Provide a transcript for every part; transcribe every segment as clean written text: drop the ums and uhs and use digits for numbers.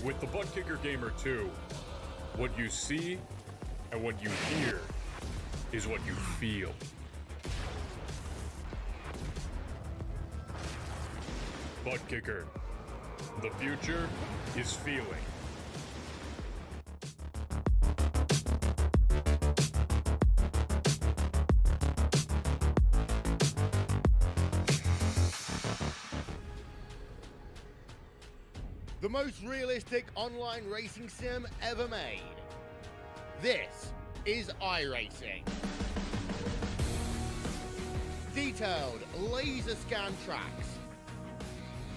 With the Butt Kicker Gamer 2, what you see and what you hear is what you feel. Butt Kicker. The future is feeling. The most realistic online racing sim ever made. This is iRacing. Detailed laser scan tracks,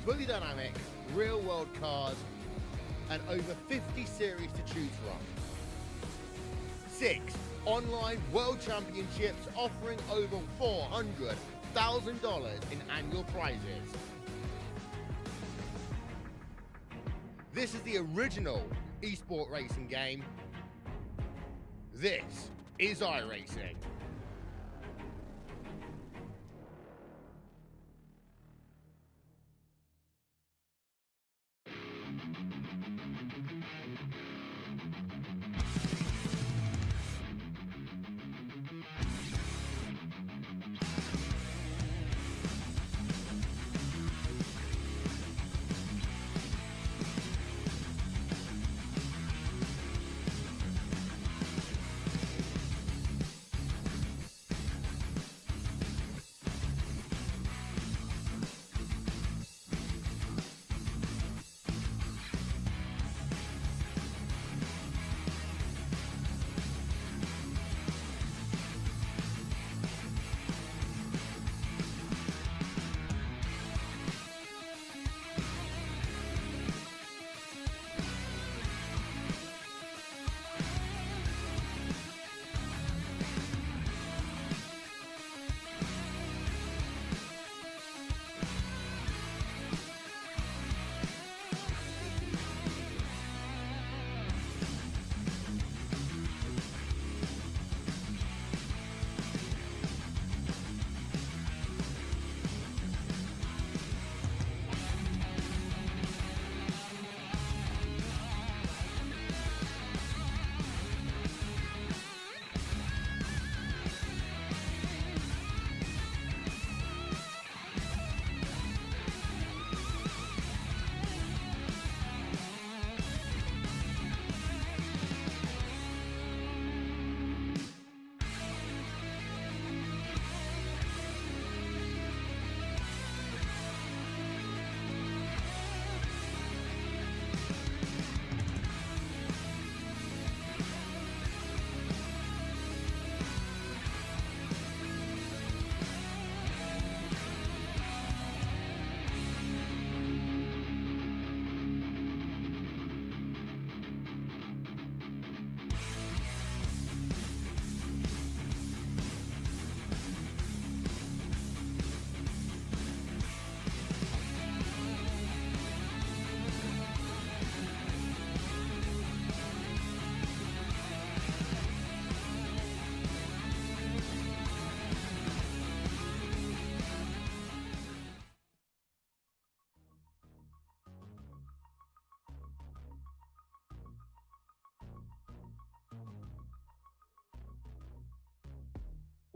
fully dynamic real world cars, and over 50 series to choose from. 6 online world championships offering over $400,000 in annual prizes. This is the original esport racing game. This is iRacing.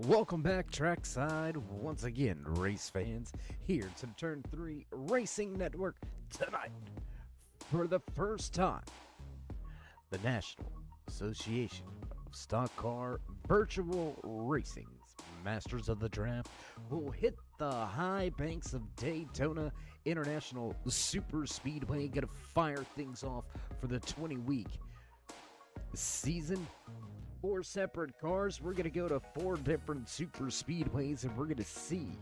Welcome back, trackside, once again, race fans, here to Turn 3 Racing Network tonight. For the first time, the National Association of Stock Car Virtual Racing's Masters of the Draft will hit the high banks of Daytona International Super Speedway, gonna fire things off for the 20-week season. 4 separate cars. We're going to go to 4 different super speedways, and we're going to see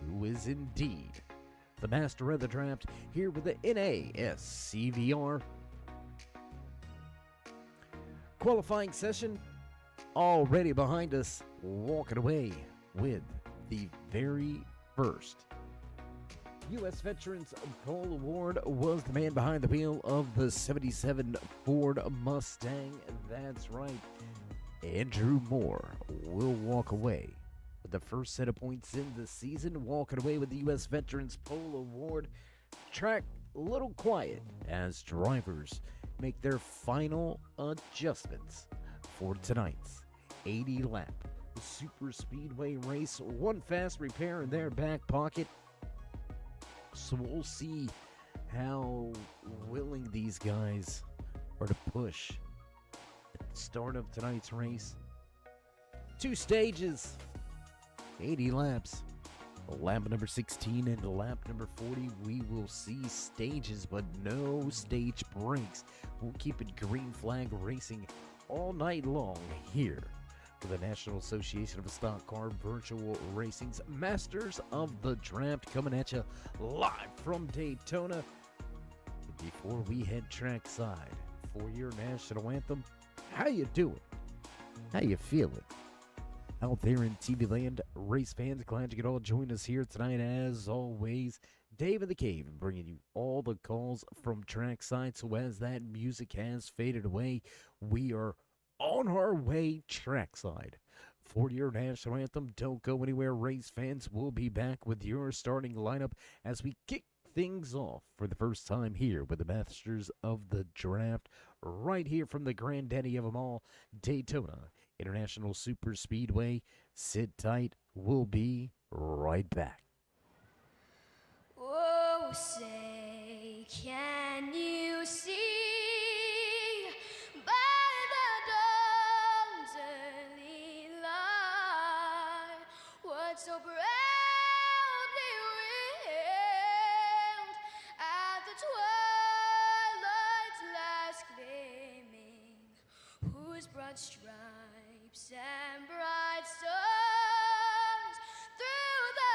who is indeed the master of the draft here with the NASCVR qualifying session already behind us, walking away with the very first U.S. Veterans Pole Award was the man behind the wheel of the 77 Ford Mustang. That's right. Andrew Moore will walk away with the first set of points in the season, walking away with the U.S. Veterans Pole Award. Track little quiet as drivers make their final adjustments for tonight's 80 lap super speedway race. One fast repair in their back pocket. So we'll see how willing these guys are to push at the start of tonight's race. 2 stages, 80 laps. Lap number 16 and lap number 40, we will see stages, but no stage breaks. We'll keep it green flag racing all night long here for the National Association of Stock Car Virtual Racing's Masters of the Draft, coming at you live from Daytona. Before we head trackside for your national anthem, how you doing? How you feeling? Out there in TV land, race fans, glad you could all join us here tonight. As always, Dave in the Cave bringing you all the calls from trackside. So as that music has faded away, we are on our way trackside for your national anthem. Don't go anywhere, race fans. We'll be back with your starting lineup as we kick things off for the first time here with the Masters of the Draft, right here from the granddaddy of them all, Daytona International Super Speedway. Sit tight. We'll be right back. Oh, say, can you see by the dawn's early light what so proudly wailed at the twilight's last gleaming, whose broad stripes and bright stars through the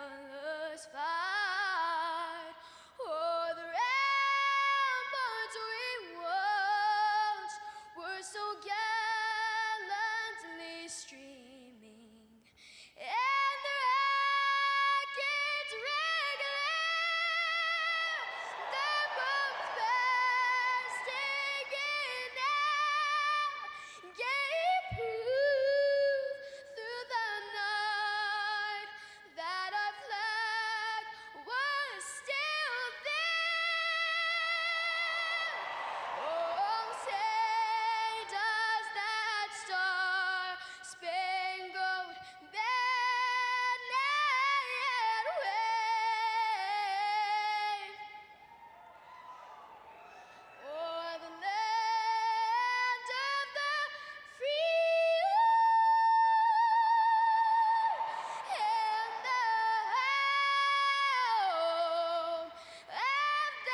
perilous fight o'er the ramparts we watched were so gallantly streaming, and the rockets regular their bombs bursting in air gave proof through the night that our flag was still there. Oh, say does that star-spangled banner yet wave o'er the land of the free and the home of the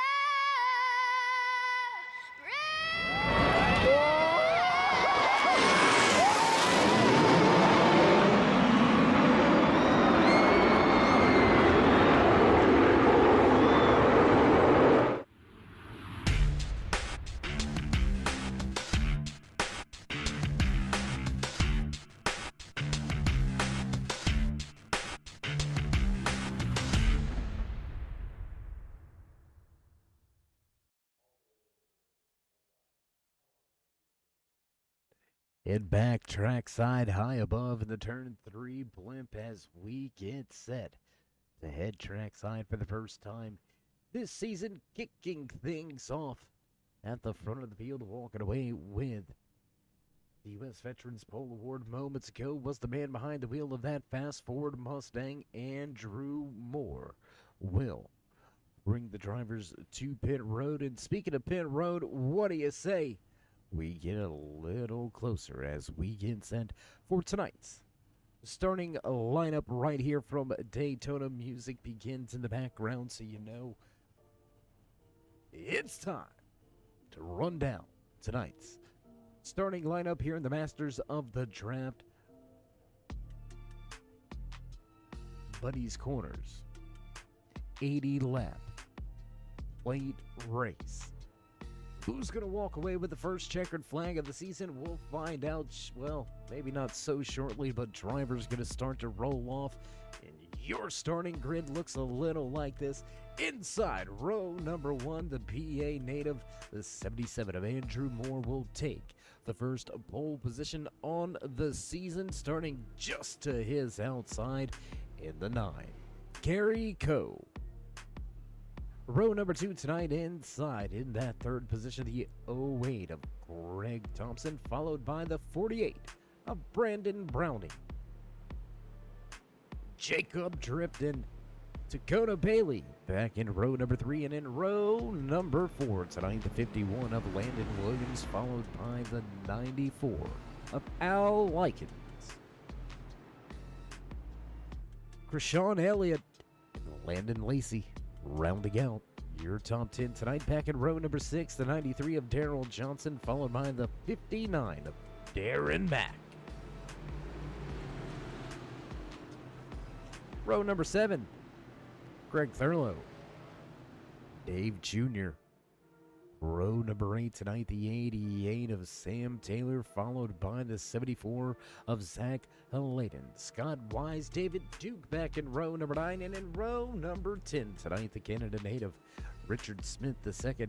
Head back trackside high above in the turn 3 blimp as we get set to head trackside for the first time this season, kicking things off at the front of the field, walking away with the U.S. Veterans Pole Award moments ago was the man behind the wheel of that fast Ford Mustang. Andrew Moore will bring the drivers to pit road. And speaking of pit road, what do you say we get a little closer as we get set for tonight's starting lineup right here from Daytona? Music begins in the background, so you know it's time to run down tonight's starting lineup here in the Masters of the Draft. Buddy's Corners, 80 lap plate race. Who's going to walk away with the first checkered flag of the season? We'll find out, well, maybe not so shortly, but drivers going to start to roll off. And your starting grid looks a little like this. Inside row number 1, the PA native, the 77 of Andrew Moore, will take the first pole position on the season, starting just to his outside in the 9. Gary Coe. Row number 2 tonight inside. In that third position, the 08 of Greg Thompson, followed by the 48 of Brandon Browning. Jacob Drifton, Dakota Bailey back in row number 3, and in row number 4 tonight, the 51 of Landon Williams, followed by the 94 of Al Likens. Krishawn Elliott and Landon Lacey rounding out your top 10 tonight. Back in row number 6, the 93 of Daryl Johnson, followed by the 59 of Darren Mack. Row number 7, Greg Thurlow, Dave Jr. Row number 8 tonight, the 88 of Sam Taylor, followed by the 74 of Zach Layden. Scott Wise, David Duke back in row number 9, and in row number 10 tonight, the Canada native Richard Smith II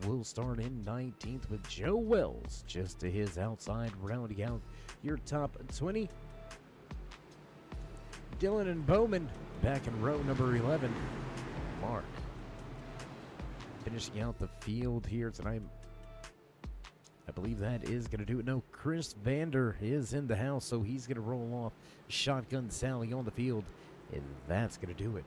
will start in 19th with Joe Wells just to his outside, rounding out your top 20. Dylan and Bowman back in row number 11. Mark finishing out the field here tonight. I believe that is going to do it. No, Chris Vander is in the house, so he's going to roll off Shotgun Sally on the field, and that's going to do it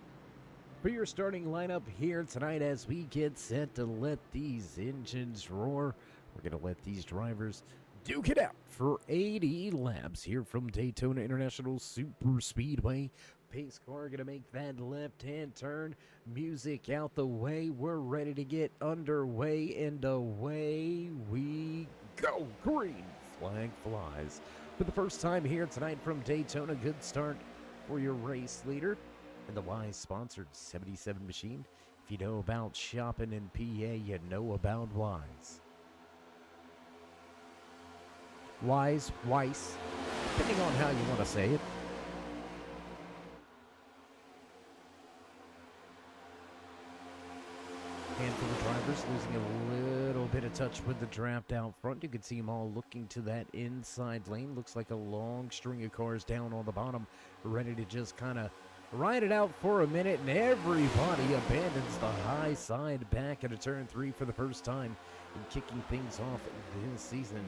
for your starting lineup here tonight as we get set to let these engines roar. We're going to let these drivers duke it out for 80 laps here from Daytona International Super Speedway. Pace car going to make that left-hand turn. Music out the way. We're ready to get underway, and away we go. Green flag flies for the first time here tonight from Daytona. Good start for your race leader and the Wise sponsored 77 machine. If you know about shopping in PA, you know about Wise. Weiss, depending on how you want to say it. Handful of drivers losing a little bit of touch with the draft out front. You can see them all looking to that inside lane. Looks like a long string of cars down on the bottom, ready to just kind of ride it out for a minute, and everybody abandons the high side back into turn 3 for the first time and kicking things off this season.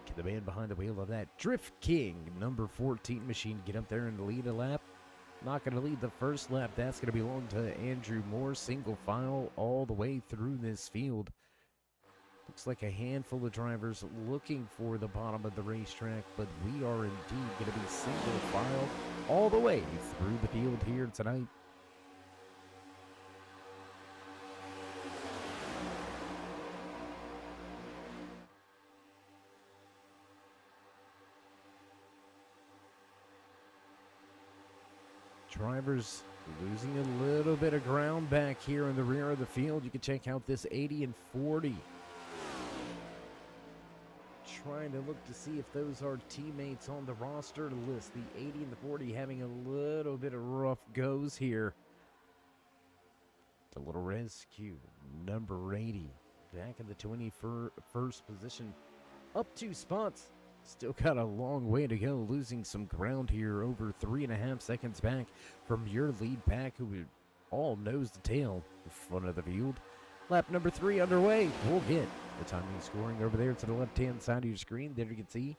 Can the man behind the wheel of that Drift King number 14 machine get up there and lead a lap? Not going to lead the first lap. That's going to belong to Andrew Moore. Single file all the way through this field. Looks like a handful of drivers looking for the bottom of the racetrack, but we are indeed going to be single file all the way through the field here tonight. Drivers losing a little bit of ground back here in the rear of the field. You can check out this 80 and 40. Trying to look to see if those are teammates on the roster list. The 80 and the 40 having a little bit of rough goes here. The little rescue, number 80, back in the 21st position. Up 2 spots. Still got a long way to go, losing some ground here, over 3.5 seconds back from your lead pack, who all nose to tail in front of the field. Lap number 3 underway. We'll get the timing scoring over there to the left-hand side of your screen. There you can see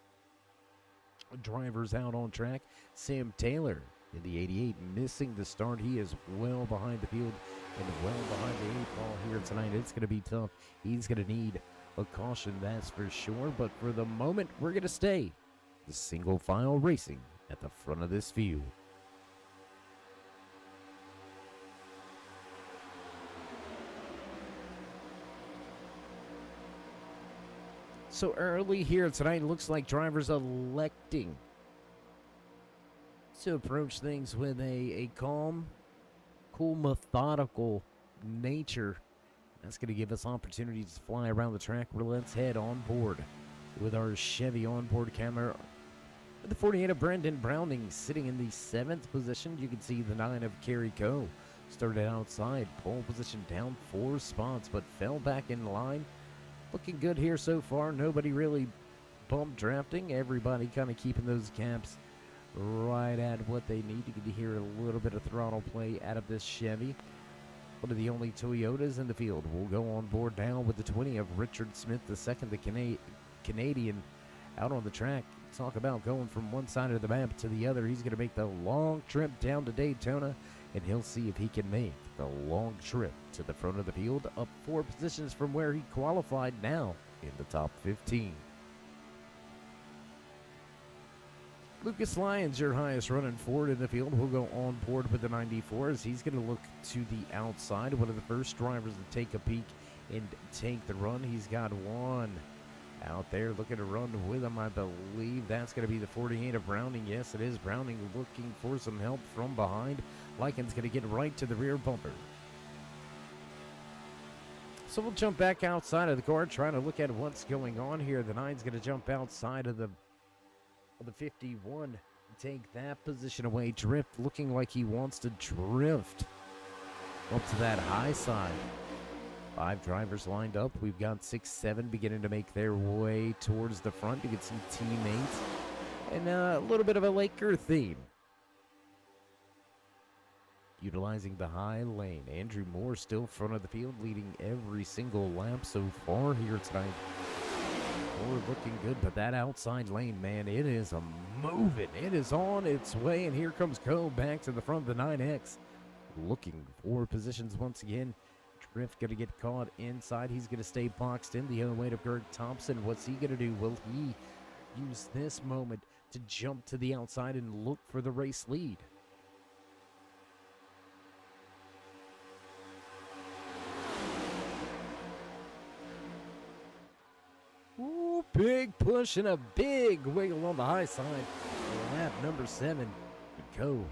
drivers out on track. Sam Taylor in the 88 missing the start. He is well behind the field and well behind the 8 ball here tonight. It's going to be tough. He's going to need a caution, that's for sure, but for the moment, we're going to stay the single file racing at the front of this field. So early here tonight, it looks like drivers electing to approach things with a calm, cool, methodical nature. That's going to give us opportunities to fly around the track. Let's head on board with our Chevy onboard camera. With the 48 of Brandon Browning sitting in the 7th position. You can see the 9 of Kerry Coe started outside. Pole position down 4 spots, but fell back in line. Looking good here so far. Nobody really bump drafting. Everybody kind of keeping those caps right at what they need. You can hear a little bit of throttle play out of this Chevy. one of the only Toyotas in the field, will go on board now with the 20 of Richard Smith II, the Canadian, out on the track. Talk about going from one side of the map to the other. He's going to make the long trip down to Daytona, and he'll see if he can make the long trip to the front of the field, up 4 positions from where he qualified, now in the top 15. Lucas Lyons, your highest running Ford in the field, will go on board with the 94 as he's going to look to the outside. One of the first drivers to take a peek and take the run. He's got one out there looking to run with him. I believe that's going to be the 48 of Browning. Yes, it is Browning looking for some help from behind. Lycan's going to get right to the rear bumper. So we'll jump back outside of the car, trying to look at what's going on here. The 9's going to jump outside of the 51, take that position away. Drift, looking like he wants to drift up to that high side. 5 drivers lined up. We've got 6, 7 beginning to make their way towards the front. You can see teammates and a little bit of a Laker theme. Utilizing the high lane. Andrew Moore still front of the field, leading every single lap so far here tonight. Moore looking good, but that outside lane, man, it is a moving. It is on its way, and here comes Coe back to the front of the 9X. Looking for positions once again. Drift going to get caught inside. He's going to stay boxed in. The other way to Greg Thompson. What's he going to do? Will he use this moment to jump to the outside and look for the race lead? Ooh, big push and a big wiggle on the high side. Lap number 7. Go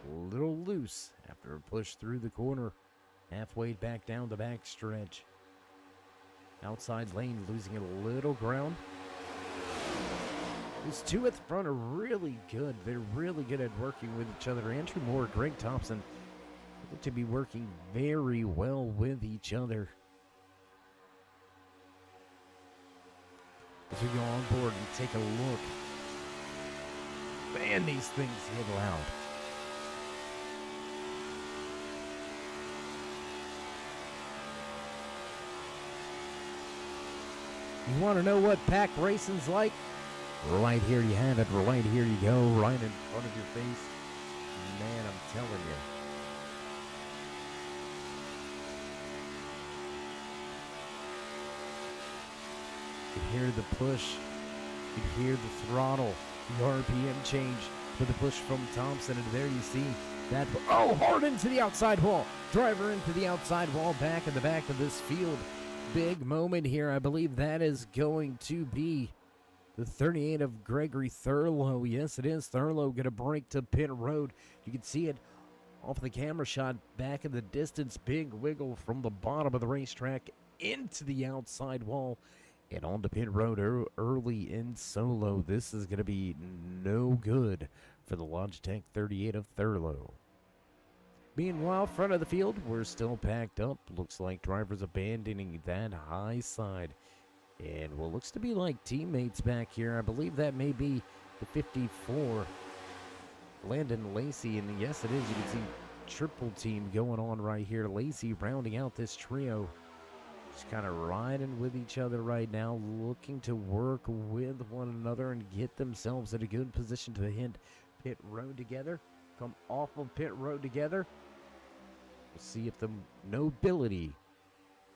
a little loose after a push through the corner. Halfway back down the back stretch. Outside lane losing a little ground. These 2 at the front are really good. They're really good at working with each other. Andrew Moore, Greg Thompson look to be working very well with each other. As we go on board and take a look. Man, these things get loud. You want to know what pack racing's like? Right here you have it. Right here you go. Right in front of your face. Man, I'm telling you. You can hear the push. You can hear the throttle. The RPM change with the push from Thompson. And there you see that. Oh, hard into the outside wall. Driver into the outside wall. Back in the back of this field. Big moment here. I believe that is going to be the 38 of Gregory Thurlow. Yes, it is. Thurlow going to break to pit road. You can see it off the camera shot back in the distance. Big wiggle from the bottom of the racetrack into the outside wall and onto pit road early in solo. This is going to be no good for the Logitech 38 of Thurlow. Meanwhile, front of the field, we're still packed up. Looks like drivers abandoning that high side. And what looks to be like teammates back here. I believe that may be the 54, Landon Lacey. And yes, it is. You can see triple team going on right here. Lacey rounding out this trio. Just kind of riding with each other right now, looking to work with one another and get themselves in a good position to hit pit road together. Come off of pit road together. We'll see if the nobility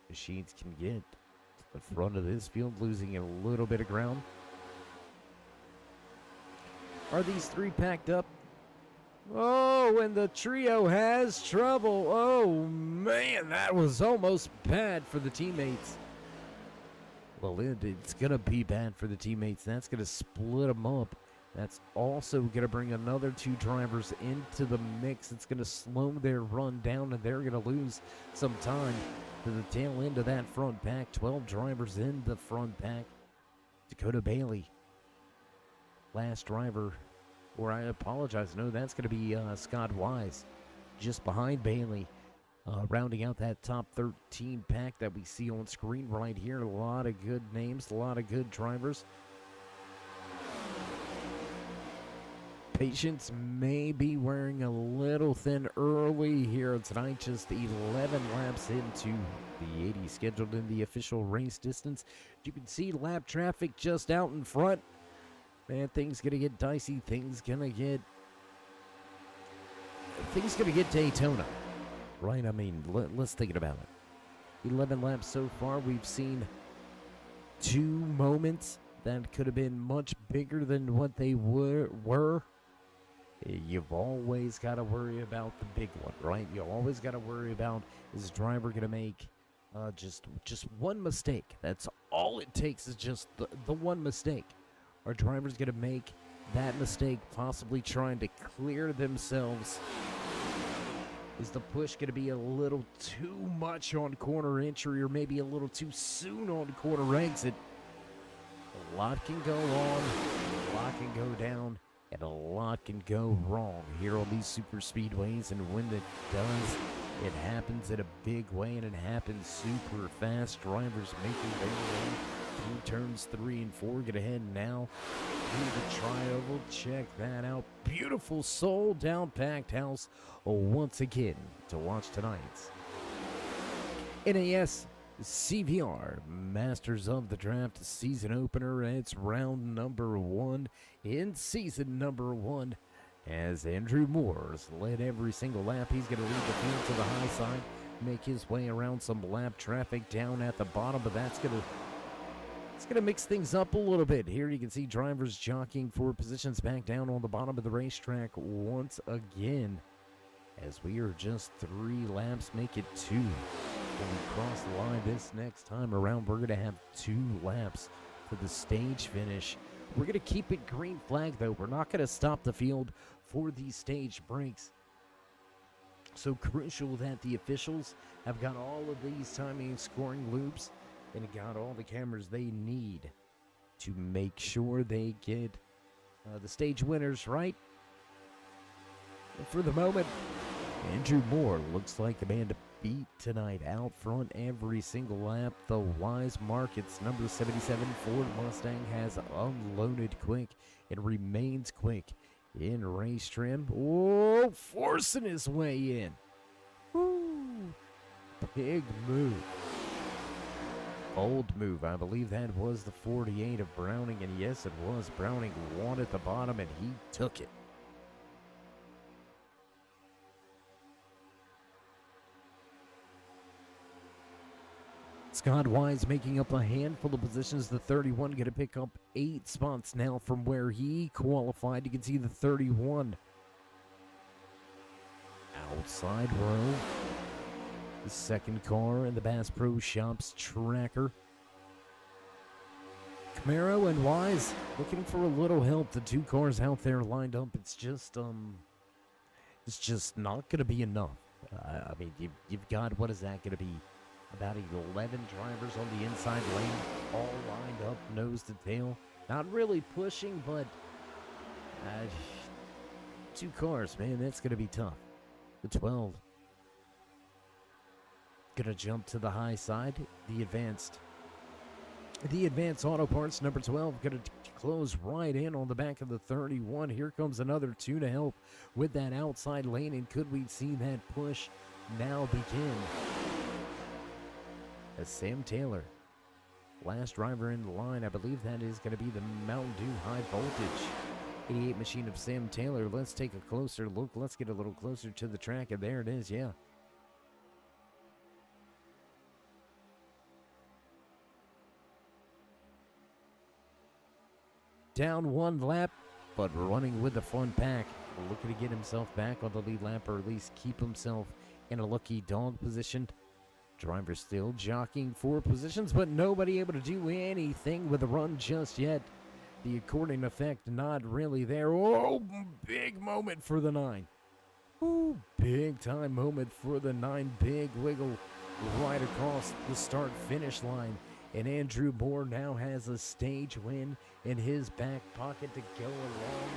machines can get to the front of this field, losing a little bit of ground. Are these 3 packed up? Oh, and the trio has trouble. Oh, man, that was almost bad for the teammates. Well, it's going to be bad for the teammates. That's going to split them up. That's also going to bring another 2 drivers into the mix. It's going to slow their run down, and they're going to lose some time to the tail end of that front pack. 12 drivers in the front pack. Dakota Bailey, last driver, or I apologize, no, that's going to be Scott Wise, just behind Bailey, rounding out that top 13 pack that we see on screen right here. A lot of good names, a lot of good drivers. Patience may be wearing a little thin early here tonight, just 11 laps into the 80 scheduled in the official race distance. You can see lap traffic just out in front. Man, things gonna get dicey. Things gonna get Daytona, right? I mean, let's think about it. 11 laps so far. We've seen 2 moments that could have been much bigger than what they were. You've always got to worry about the big one, right? You always got to worry about, is the driver going to make just one mistake? That's all it takes, is just the one mistake. Our driver's going to make that mistake, possibly trying to clear themselves. Is the push going to be a little too much on corner entry, or maybe a little too soon on corner exit? A lot can go on, a lot can go down, and a lot can go wrong here on these super speedways. And when it does, it happens in a big way, and it happens super fast. Drivers making their way through turns 3 and 4. Get ahead now through the tri-oval. Check that out. Beautiful sold down packed house once again to watch tonight's NASCVR Masters of the Draft season opener. It's round number 1 in season number 1, as Andrew Moore's led every single lap. He's going to lead the field to the high side, make his way around some lap traffic down at the bottom, but it's going to mix things up a little bit. Here you can see drivers jockeying for positions back down on the bottom of the racetrack once again, as we are just 3 laps, make it 2. When we cross the line this next time around, we're going to have 2 laps for the stage finish. We're going to keep it green flag, though. We're not going to stop the field for these stage breaks. So crucial that the officials have got all of these timing and scoring loops and got all the cameras they need to make sure they get the stage winners right. And for the moment, Andrew Moore looks like the man to beat tonight. Out front every single lap, the Wise Markets number 77 Ford Mustang has unloaded quick and remains quick in race trim. Oh, forcing his way in. Woo. Big move. Bold move. I believe that was the 48 of Browning, and yes, it was. Browning won at the bottom, and he took it. Scott Wise making up a handful of positions. The 31 going to pick up 8 spots now from where he qualified. You can see the 31 outside row. The second car in the Bass Pro Shops tracker. Camaro and Wise looking for a little help. The 2 cars out there lined up. It's just not going to be enough. I mean, you've got, what is that going to be? About 11 drivers on the inside lane, all lined up, nose to tail. Not really pushing, but 2 cars, man, that's going to be tough. The 12 going to jump to the high side. The advanced auto parts number 12 going to close right in on the back of the 31. Here comes another 2 to help with that outside lane, and could we see that push now begin? As Sam Taylor, last driver in the line, I believe that is going to be the Mountain Dew High Voltage 88 machine of Sam Taylor. Let's take a closer look. Let's get a little closer to the track, and there it is, yeah. Down 1 lap, but running with the front pack. Looking to get himself back on the lead lap, or at least keep himself in a lucky dog position. Driver still jockeying for positions, but nobody able to do anything with the run just yet. The according effect not really there. Oh, big moment for the 9. Oh, big time moment for the 9. Big wiggle right across the start-finish line. And Andrew Moore now has a stage win in his back pocket to go along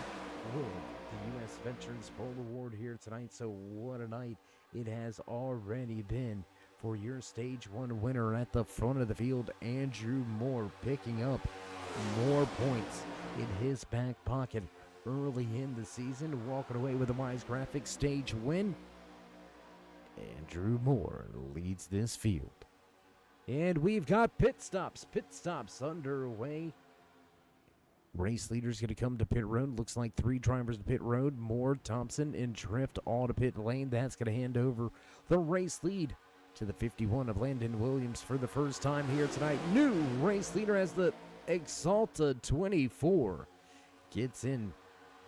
with the U.S. Veterans Bowl Award here tonight. So what a night it has already been for your Stage 1 winner at the front of the field. Andrew Moore picking up more points in his back pocket early in the season, walking away with a Graphics stage win. Andrew Moore leads this field. And we've got pit stops underway. Race leader's going to come to pit road. Looks like 3 drivers to pit road. Moore, Thompson, and Drift all to pit lane. That's going to hand over the race lead to the 51 of Landon Williams for the first time here tonight. New race leader as the Exalta 24 gets in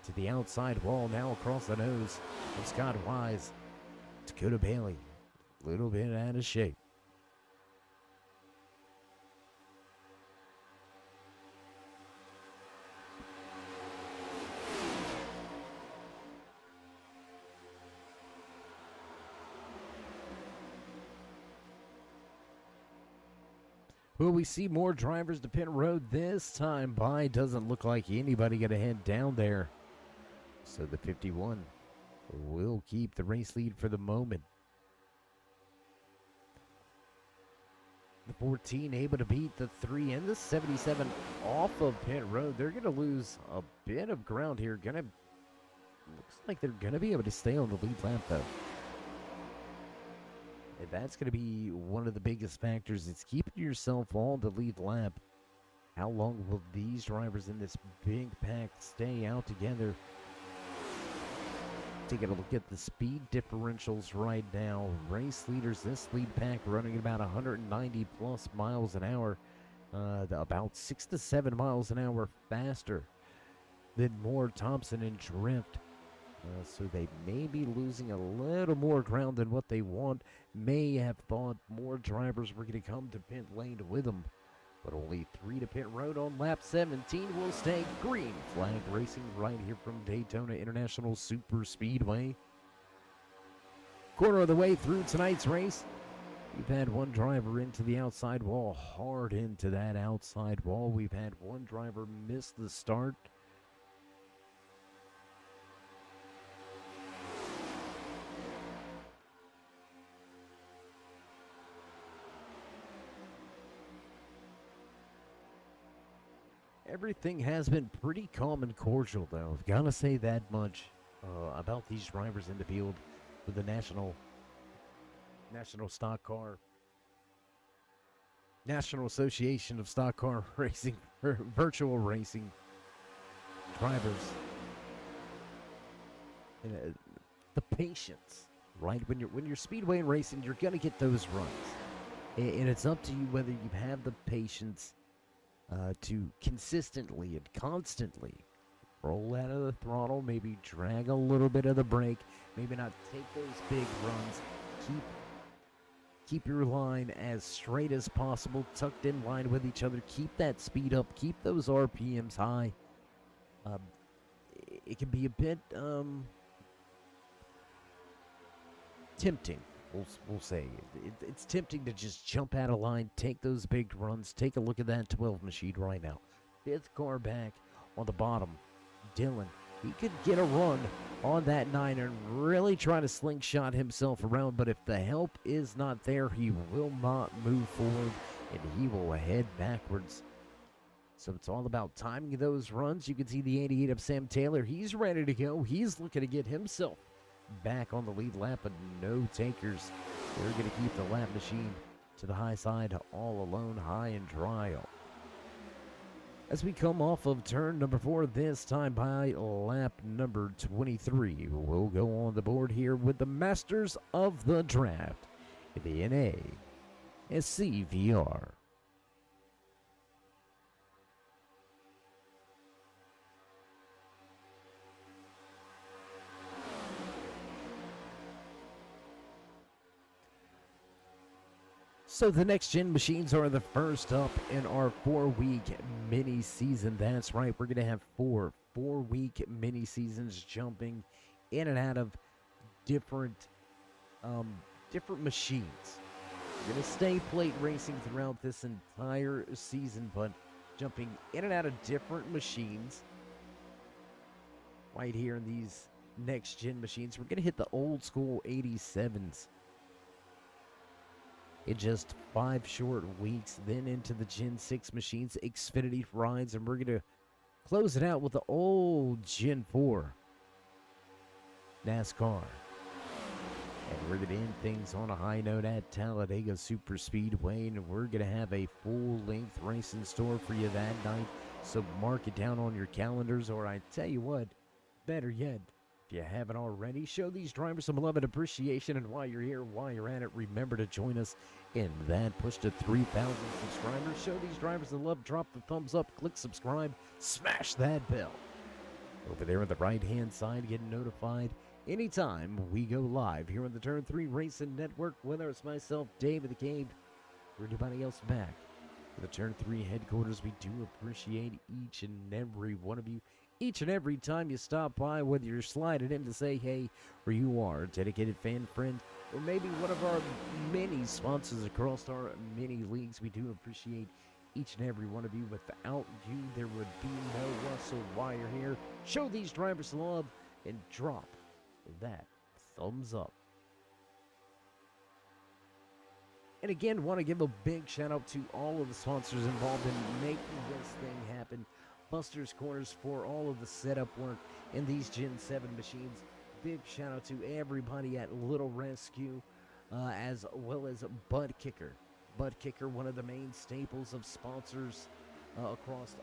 to the outside wall now across the nose of Scott Wise. Dakota Bailey, a little bit out of shape. Will we see more drivers to pit road this time by? Doesn't look like anybody going to head down there. So the 51 will keep the race lead for the moment. The 14 able to beat the 3 and the 77 off of pit road. They're going to lose a bit of ground here. Looks like they're going to be able to stay on the lead lap though. And that's going to be one of the biggest factors. It's keeping yourself on the lead lap. How long will these drivers in this big pack stay out together? Taking a look at the speed differentials right now. Race leaders, this lead pack running about 190 plus miles an hour. About 6 to 7 miles an hour faster than Moore, Thompson, and Drift. So they may be losing a little more ground than what they want. May have thought more drivers were going to come to pit lane with them. But only 3 to pit road on lap 17 will stay. Green flag racing right here from Daytona International Super Speedway. Quarter of the way through tonight's race. We've had one driver into the outside wall, hard into that outside wall. We've had one driver miss the start. Everything has been pretty calm and cordial, though. I've got to say that much about these drivers in the field with the National Stock Car, National Association of Stock Car Racing, Virtual Racing drivers. And, the patience, right? When you're speedway racing, you're gonna get those runs, and it's up to you whether you have the patience to consistently and constantly roll out of the throttle, maybe drag a little bit of the brake, maybe not take those big runs, keep your line as straight as possible, tucked in line with each other, keep that speed up, keep those RPMs high. It can be a bit tempting. We'll say it's tempting to just jump out of line, take those big runs. Take a look at that 12 machine right now. 5th car back on the bottom. Dylan, he could get a run on that 9 and really try to slingshot himself around, but if the help is not there, he will not move forward and he will head backwards. So it's all about timing those runs. You can see the 88 of Sam Taylor. He's ready to go. He's looking to get himself back on the lead lap, but no takers. They're going to keep the lap machine to the high side all alone, high and dry. As we come off of turn number 4, this time by lap number 23, we'll go on the board here with the Masters of the Draft, the NASCVR. So the next-gen machines are the first up in our 4-week mini-season. That's right, we're going to have 4-week mini-seasons jumping in and out of different machines. We're going to stay plate racing throughout this entire season, but jumping in and out of different machines. Right here in these next-gen machines, we're going to hit the old-school 87s. In just 5 short weeks, then into the Gen 6 machines, Xfinity rides, and we're going to Close it out with the old Gen 4 NASCAR. And we're going to end things on a high note at Talladega Super Speedway, and we're going to have a full-length race in store for you that night. So mark it down on your calendars, or I tell you what, better yet, if you haven't already, show these drivers some love and appreciation. And while you're here, while you're at it, remember to join us in that push to 3,000 subscribers. Show these drivers the love, drop the thumbs up, click subscribe, smash that bell. Over there on the right-hand side, get notified anytime we go live here on the Turn 3 Racing Network, whether it's myself, David the Cave, or anybody else back at the Turn 3 headquarters. We do appreciate each and every one of you. Each and every time you stop by, whether you're sliding in to say hey, or you are a dedicated fan friend, or maybe one of our many sponsors across our many leagues, we do appreciate each and every one of you. Without you, there would be no us. So while you're here, show these drivers love and drop that thumbs up. And again, want to give a big shout out to all of the sponsors involved in making this thing happen. Buster's Corners for all of the setup work in these Gen 7 machines. Big shout out to everybody at Little Rescue, as well as Bud Kicker. Bud Kicker, one of the main staples of sponsors across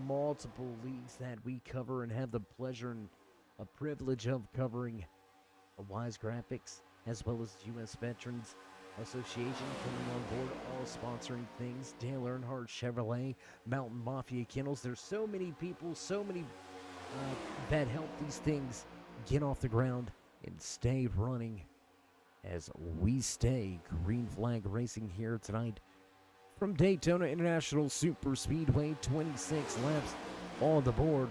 multiple leagues that we cover and have the pleasure and a privilege of covering. Wise Graphics, as well as U.S. Veterans Association coming on board, all sponsoring things. Dale Earnhardt Chevrolet, Mountain Mafia Kennels. There's so many people, so many that help these things get off the ground and stay running as we stay green flag racing here tonight from Daytona International Super Speedway. 26 laps on the board,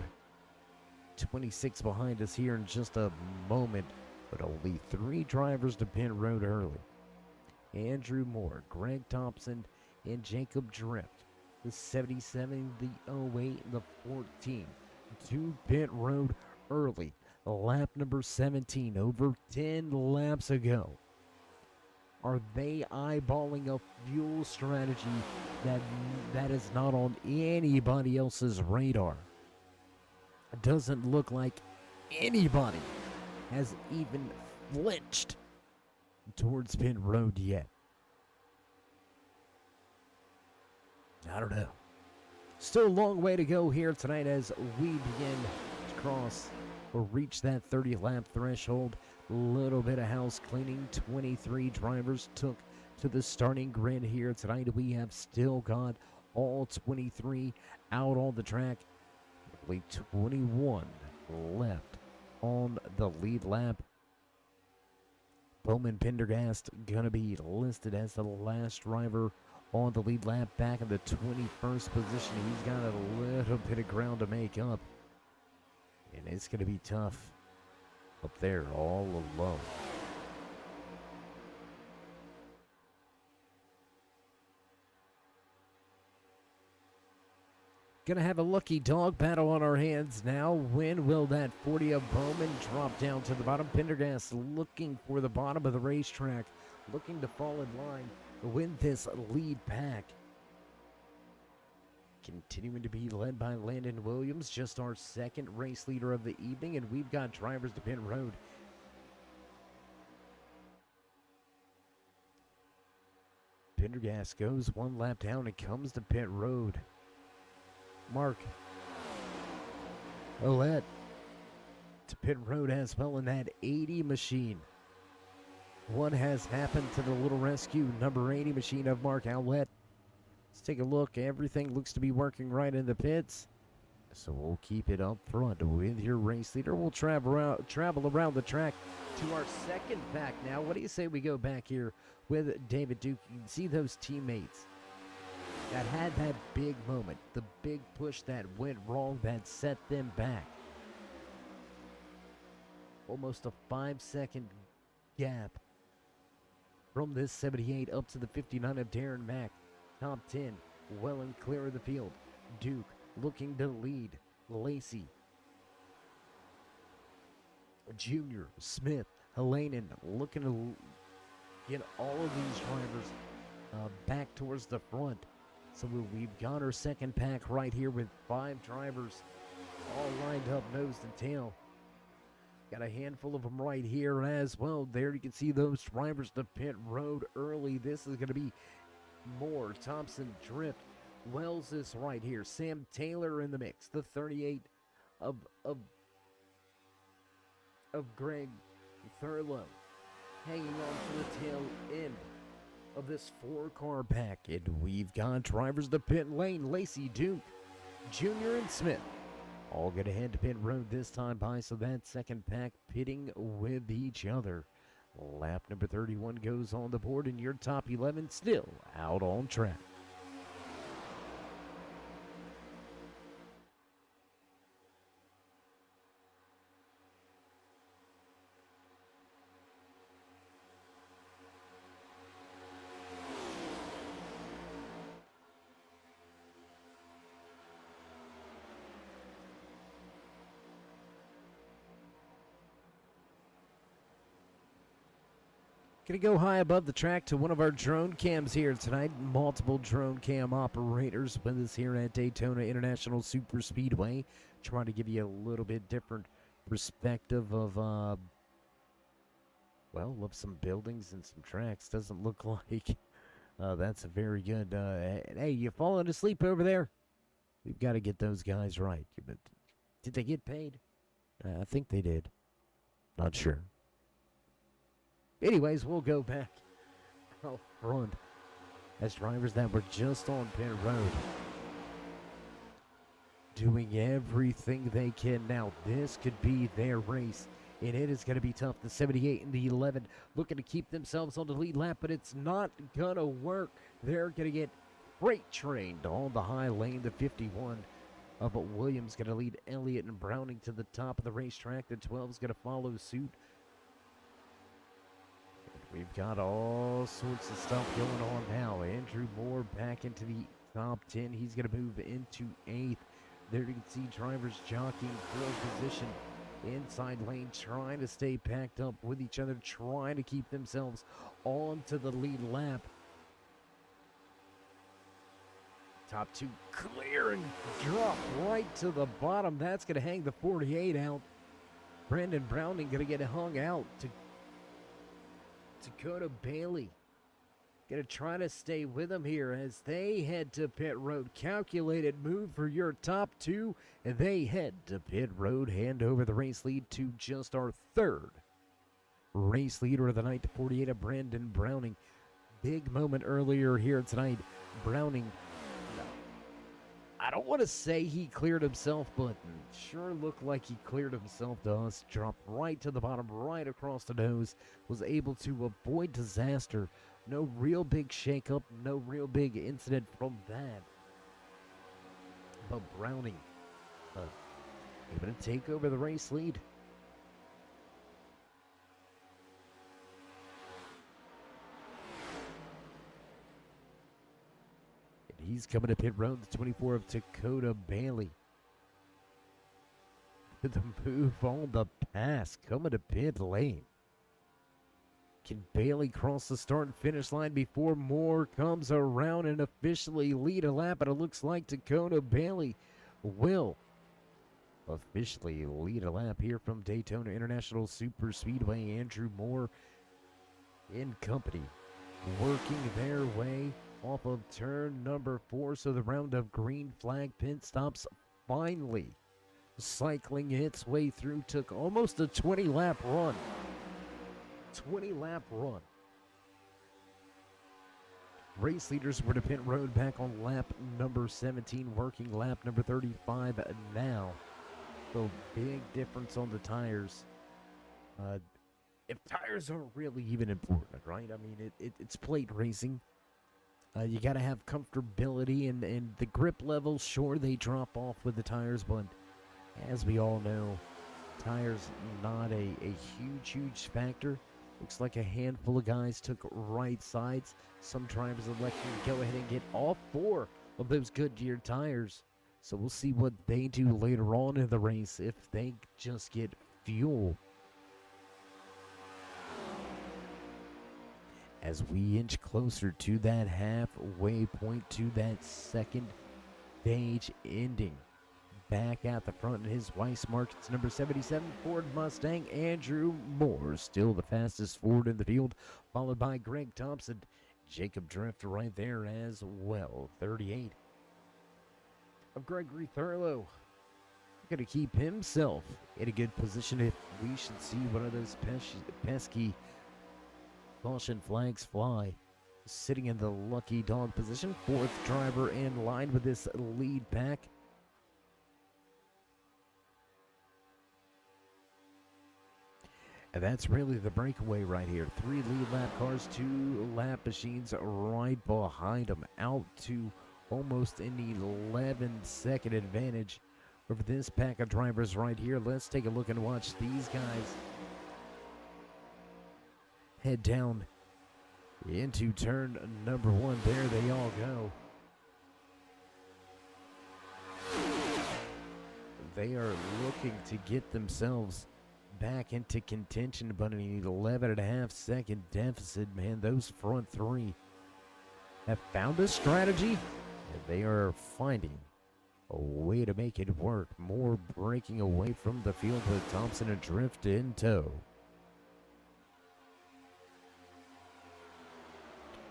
26 behind us here in just a moment, but only 3 drivers to pit road early. Andrew Moore, Greg Thompson, and Jacob Drift. The 77, the 08, and the 14. To pit road early. Lap number 17, over 10 laps ago. Are they eyeballing a fuel strategy that is not on anybody else's radar? It doesn't look like anybody has even flinched towards pit road yet. I don't know. Still a long way to go here tonight as we begin to cross or reach that 30 lap threshold. Little bit of house cleaning. 23 drivers took to the starting grid here tonight. We have still got all 23 out on the track. Only 21 left on the lead lap. Bowman Pendergast going to be listed as the last driver on the lead lap, back in the 21st position. He's got a little bit of ground to make up, and it's going to be tough up there all alone. Gonna have a lucky dog battle on our hands now. When will that 40 of Bowman drop down to the bottom? Pendergast looking for the bottom of the racetrack, looking to fall in line with this lead pack. Continuing to be led by Landon Williams, just our second race leader of the evening, and we've got drivers to pit road. Pendergast goes one lap down and comes to pit road. Mark Ouellette to pit road as well in that 80 machine. What has happened to the Little Rescue number 80 machine of Mark Ouellette? Let's take a look. Everything looks to be working right in the pits. So we'll keep it up front with your race leader. We'll travel around the track to our second pack now. What do you say we go back here with David Duke? You can see those teammates that had that big moment, the big push that went wrong that set them back. Almost a 5-second gap from this 78 up to the 59 of Darren Mack. Top 10, well and clear of the field. Duke looking to lead. Lacey, Junior, Smith, Helanen looking to get all of these drivers back towards the front. So we've got our second pack right here with 5 drivers all lined up nose to tail. Got a handful of them right here as well. There you can see those drivers to pit road early. This is going to be Moore, Thompson, Drift, Wells is right here. Sam Taylor in the mix. The 38 of Greg Thurlow hanging on to the tail end of this 4-car pack. And we've got drivers to pit lane. Lacey, Duke, Junior, and Smith all going to head to pit road this time by, so that second pack pitting with each other. Lap number 31 goes on the board, and your top 11 still out on track. Gonna go high above the track to one of our drone cams here tonight. Multiple drone cam operators with us here at Daytona International Super Speedway. Trying to give you a little bit different perspective of, well, of some buildings and some tracks. Doesn't look like that's a very good, hey, you falling asleep over there? We've got to get those guys right. But did they get paid? I think they did. Not sure. Anyways, we'll go back out front as drivers that were just on pit road doing everything they can. Now, this could be their race, and it is going to be tough. The 78 and the 11 looking to keep themselves on the lead lap, but it's not going to work. They're going to get freight trained on the high lane. The 51 of Williams going to lead Elliott and Browning to the top of the racetrack. The 12 is going to follow suit. We've got all sorts of stuff going on now. Andrew Moore back into the top 10. He's going to move into 8th. There you can see drivers jockeying for position inside lane, trying to stay packed up with each other, trying to keep themselves onto the lead lap. Top 2 clear and drop right to the bottom. That's going to hang the 48 out. Brandon Browning going to get hung out to Dakota Bailey. Gonna try to stay with them here as they head to pit road. Calculated move for your top 2, and they head to pit road. Hand over the race lead to just our 3rd race leader of the night, the 48 of Brandon Browning. Big moment earlier here tonight. Browning, I don't want to say he cleared himself, but sure looked like he cleared himself to us. Dropped right to the bottom, right across the nose. Was able to avoid disaster. No real big shakeup, no real big incident from that. But Browning able to take over the race lead. He's coming to pit road, the 24 of Dakota Bailey. With the move on the pass, coming to pit lane. Can Bailey cross the start and finish line before Moore comes around and officially lead a lap? And it looks like Dakota Bailey will officially lead a lap here from Daytona International Super Speedway. Andrew Moore in company, working their way off of turn number 4, so the round of green flag pit stops finally cycling its way through. Took almost a 20-lap run. 20-lap run. Race leaders were to pit road back on lap number 17, working lap number 35 now. So big difference on the tires. If tires aren't really even important, right? I mean, it's plate racing. You got to have comfortability and the grip levels. Sure, they drop off with the tires, but as we all know, tires not a huge factor. Looks like a handful of guys took right sides. Some drivers elected to go ahead and get all 4 of those Goodyear tires. So we'll see what they do later on in the race if they just get fuel. As we inch closer to that halfway point, to that second stage ending. back at the front in his Weiss Markets number 77 Ford Mustang. Andrew Moore, still the fastest Ford in the field, followed by Greg Thompson. Jacob Drift right there as well, 38. Of Gregory Thurlow, going to keep himself in a good position if we should see one of those pesky caution flags fly. Sitting in the lucky dog position, fourth driver in line with this lead pack. And that's really the breakaway right here. 3 lead lap cars, 2 lap machines right behind them, out to almost an 11-second advantage over this pack of drivers right here. Let's take a look and watch these guys head down into turn number 1. There they all go. They are looking to get themselves back into contention, but an 11.5-second deficit, man. Those front 3 have found a strategy, and they are finding a way to make it work. More breaking away from the field with Thompson adrift in tow.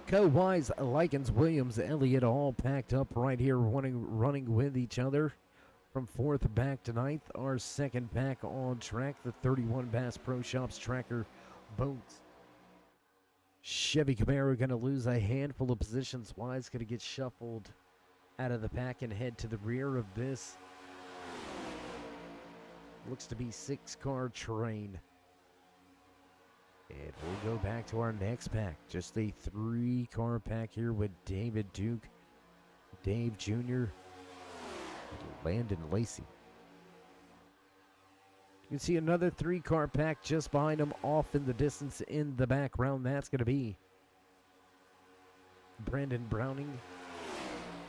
Co-Wise, Likens, Williams, Elliott all packed up right here running with each other. From 4th back to 9th, our second pack on track, the 31 Bass Pro Shops Tracker Boats. Chevy Camaro going to lose a handful of positions. Wise going to get shuffled out of the pack and head to the rear of this. Looks to be 6-car train. And we'll go back to our next pack. Just a 3-car pack here with David Duke, Dave Jr., Landon Lacey. You can see another 3-car pack just behind him, off in the distance in the background. That's going to be Brandon Browning,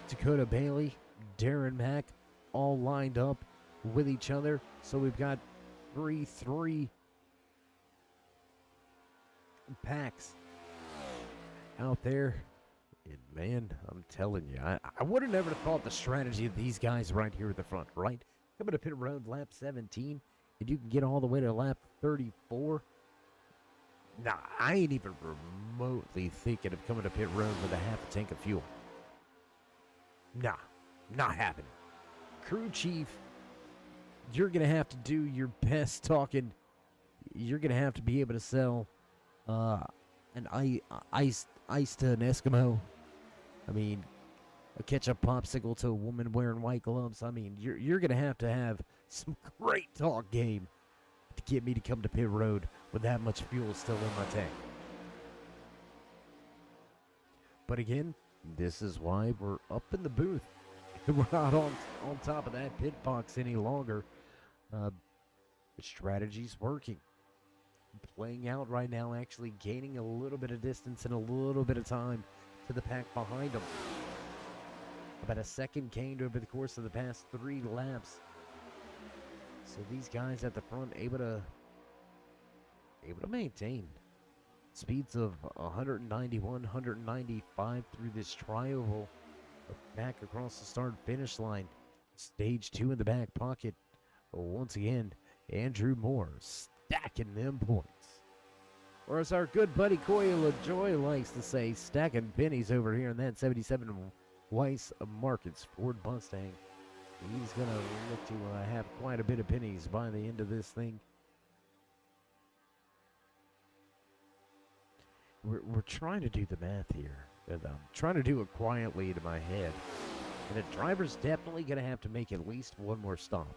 Dakota Bailey, Darren Mack, all lined up with each other. So we've got 3 packs out there. And man, I'm telling you, I would have never thought the strategy of these guys right here at the front, right? Coming to pit road lap 17, and you can get all the way to lap 34. Nah, I ain't even remotely thinking of coming to pit road with a half a tank of fuel. Nah, not happening. Crew chief, you're going to have to do your best talking. You're going to have to be able to sell an iced to an Eskimo. I mean, a ketchup popsicle to a woman wearing white gloves. I mean, you're going to have some great talk game to get me to come to pit road with that much fuel still in my tank. But again, this is why we're up in the booth. We're not on top of that pit box any longer. The strategy's working. Playing out right now, actually gaining a little bit of distance and a little bit of time to the pack behind them. About a second gained over the course of the past 3 laps. So these guys at the front able to maintain speeds of 191, 195 through this trioval back across the start-finish line. Stage 2 in the back pocket. Once again, Andrew Moore stacking them points. Or as our good buddy Coy LaJoy likes to say, stacking pennies over here in that 77 Weiss Markets Ford Mustang. He's going to look to have quite a bit of pennies by the end of this thing. We're trying to do the math here. And I'm trying to do it quietly in my head. And the driver's definitely going to have to make at least one more stop.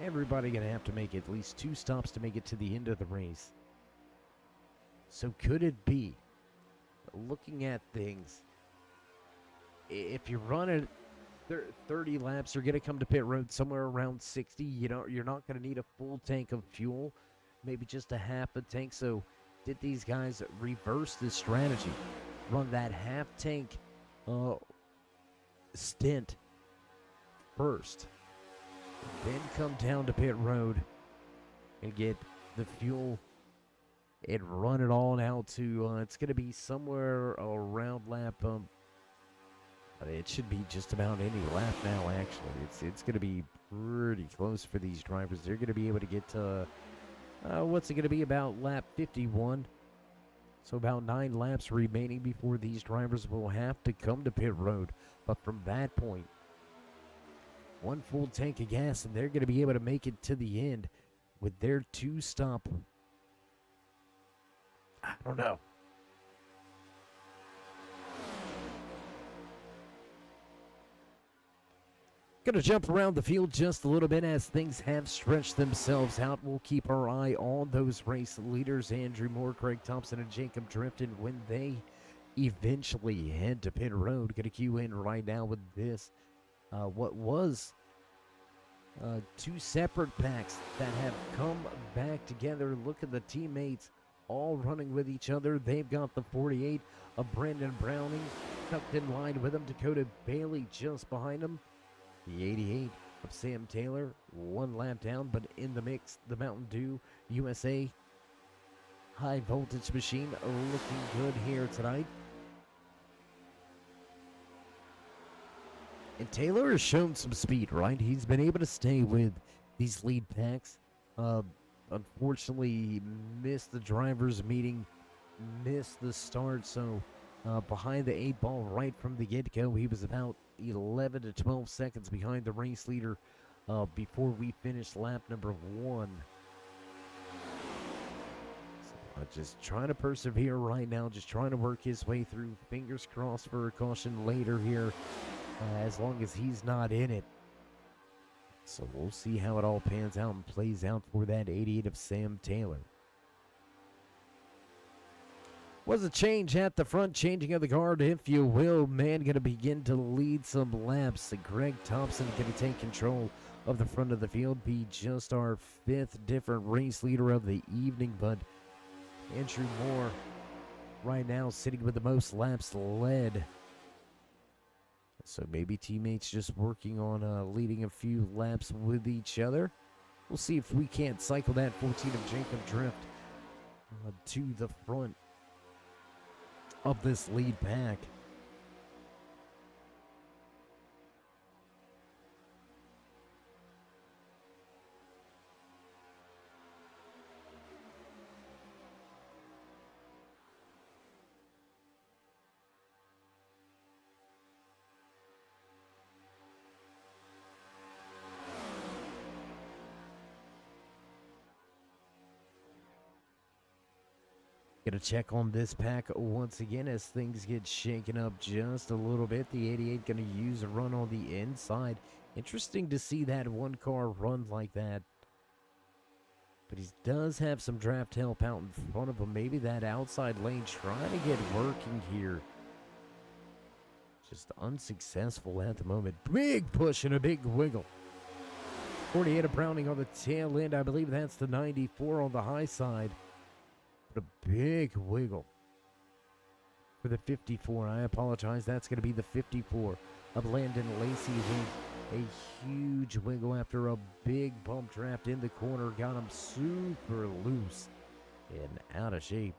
Everybody going to have to make at least 2 stops to make it to the end of the race. So could it be, looking at things, if you run it 30 laps, you're going to come to pit road somewhere around 60. You're not going to need a full tank of fuel, maybe just a half a tank. So did these guys reverse this strategy? Run that half tank stint first, then come down to pit road and get the fuel and run it all out to, it's going to be somewhere around lap, it should be just about any lap now, actually. It's going to be pretty close for these drivers. They're going to be able to get to, what's it going to be, about lap 51? So about 9 laps remaining before these drivers will have to come to pit road. But from that point, one full tank of gas, and they're going to be able to make it to the end with their 2-stop. I don't know. Going to jump around the field just a little bit as things have stretched themselves out. We'll keep our eye on those race leaders, Andrew Moore, Craig Thompson, and Jacob Drifton, when they eventually head to pit road. Going to cue in right now with this. What was 2 separate packs that have come back together. Look at the teammates all running with each other. They've got the 48 of Brandon Browning tucked in line with him. Dakota Bailey just behind him. The 88 of Sam Taylor, 1 lap down, but in the mix, the Mountain Dew USA high voltage machine looking good here tonight. And Taylor has shown some speed, right? He's been able to stay with these lead packs. Unfortunately, he missed the drivers' meeting, missed the start, so behind the 8 ball right from the get-go. He was about 11 to 12 seconds behind the race leader before we finished lap number 1. So, just trying to persevere right now, just trying to work his way through. Fingers crossed for a caution later here, as long as he's not in it. So we'll see how it all pans out and plays out for that 88 of Sam Taylor. Was a change at the front, changing of the guard, if you will. Man going to begin to lead some laps. Greg Thompson going to take control of the front of the field, be just our 5th different race leader of the evening. But Andrew Moore right now sitting with the most laps led. So maybe teammates just working on leading a few laps with each other. We'll see if we can't cycle that 14 of Jacob Drift to the front of this lead pack. Gonna check on this pack once again as things get shaken up just a little bit. The 88 gonna use a run on the inside. Interesting to see that 1 car run like that. But he does have some draft help out in front of him. Maybe that outside lane trying to get working here. Just unsuccessful at the moment. Big push and a big wiggle. 48 of Browning on the tail end. I believe that's the 94 on the high side. But a big wiggle for the 54. I apologize. That's going to be the 54 of Landon Lacey with a huge wiggle after a big bump draft in the corner. Got him super loose and out of shape.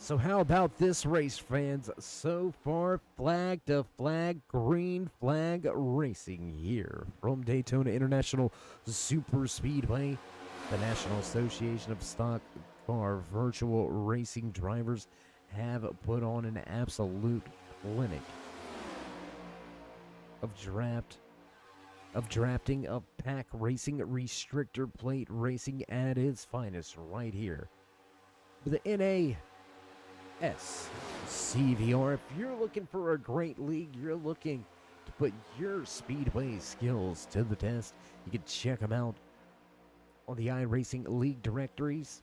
So how about this race, fans? So far, flag to flag, green flag racing here from Daytona International Super Speedway. The National Association of Stock Car Virtual Racing Drivers have put on an absolute clinic of drafting, of pack racing, restrictor plate racing at its finest right here. For the NASCVR, if you're looking for a great league, you're looking to put your speedway skills to the test, you can check them out on the iRacing League directories.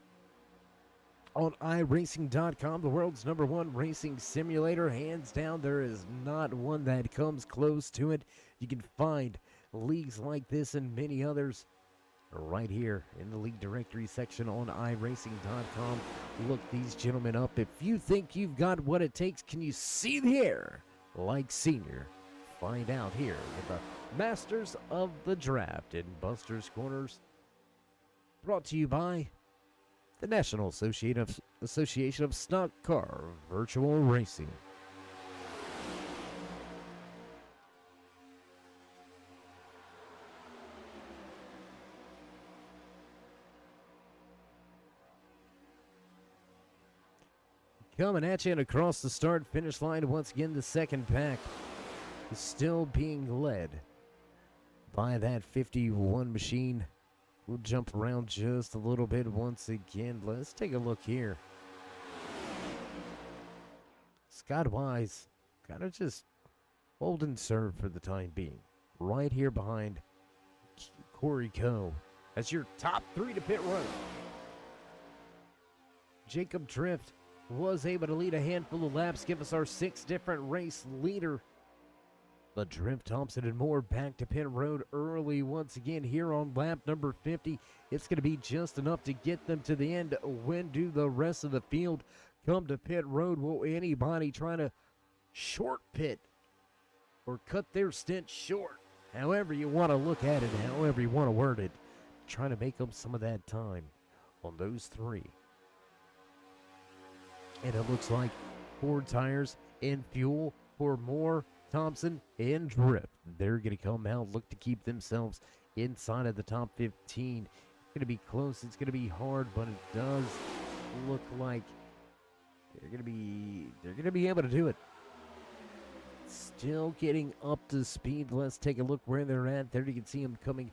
On iRacing.com, the world's #1 racing simulator. Hands down, there is not one that comes close to it. You can find leagues like this and many others right here in the league directory section on iRacing.com. Look these gentlemen up. If you think you've got what it takes, can you see the air like Senior? Find out here with the Masters of the Draft in Buster's Corners. Brought to you by the National Association of Stock Car Virtual Racing. Coming at you and across the start-finish line once again, the second pack is still being led by that 51 machine. We'll jump around just a little bit once again. Let's take a look here. Scott Wise kind of just hold and serve for the time being. Right here behind Corey Coe as your top three to pit road. Jacob Drift was able to lead a handful of laps, give us our 6 different race leader. But Drift, Thompson, and Moore back to pit road early once again here on lap number 50. It's going to be just enough to get them to the end. When do the rest of the field come to pit road? Will anybody trying to short pit or cut their stint short? However you want to look at it, however you want to word it, trying to make up some of that time on those 3. And it looks like Ford tires and fuel for Moore, Thompson, and Drift. They're going to come out, look to keep themselves inside of the top 15. It's going to be close. It's going to be hard, but it does look like they're going to be able to do it. Still getting up to speed. Let's take a look where they're at. There you can see them coming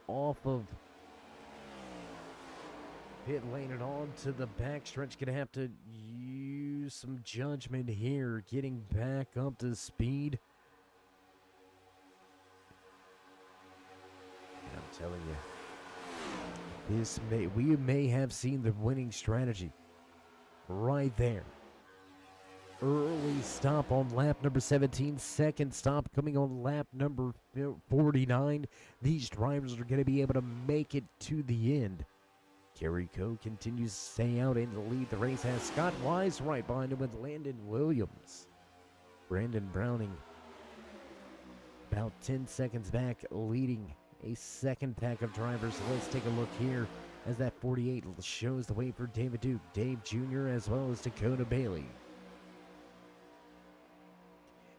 off of pit lane and on to the backstretch. Gonna have to use some judgment here, getting back up to speed. And I'm telling you, we may have seen the winning strategy right there. Early stop on lap number 17, second stop coming on lap number 49. These drivers are going to be able to make it to the end. Kerry Coe continues to stay out and to lead the race, has Scott Wise right behind him with Landon Williams. Brandon Browning about 10 seconds back, leading a second pack of drivers. Let's take a look here as that 48 shows the way for David Duke, Dave Jr., as well as Dakota Bailey.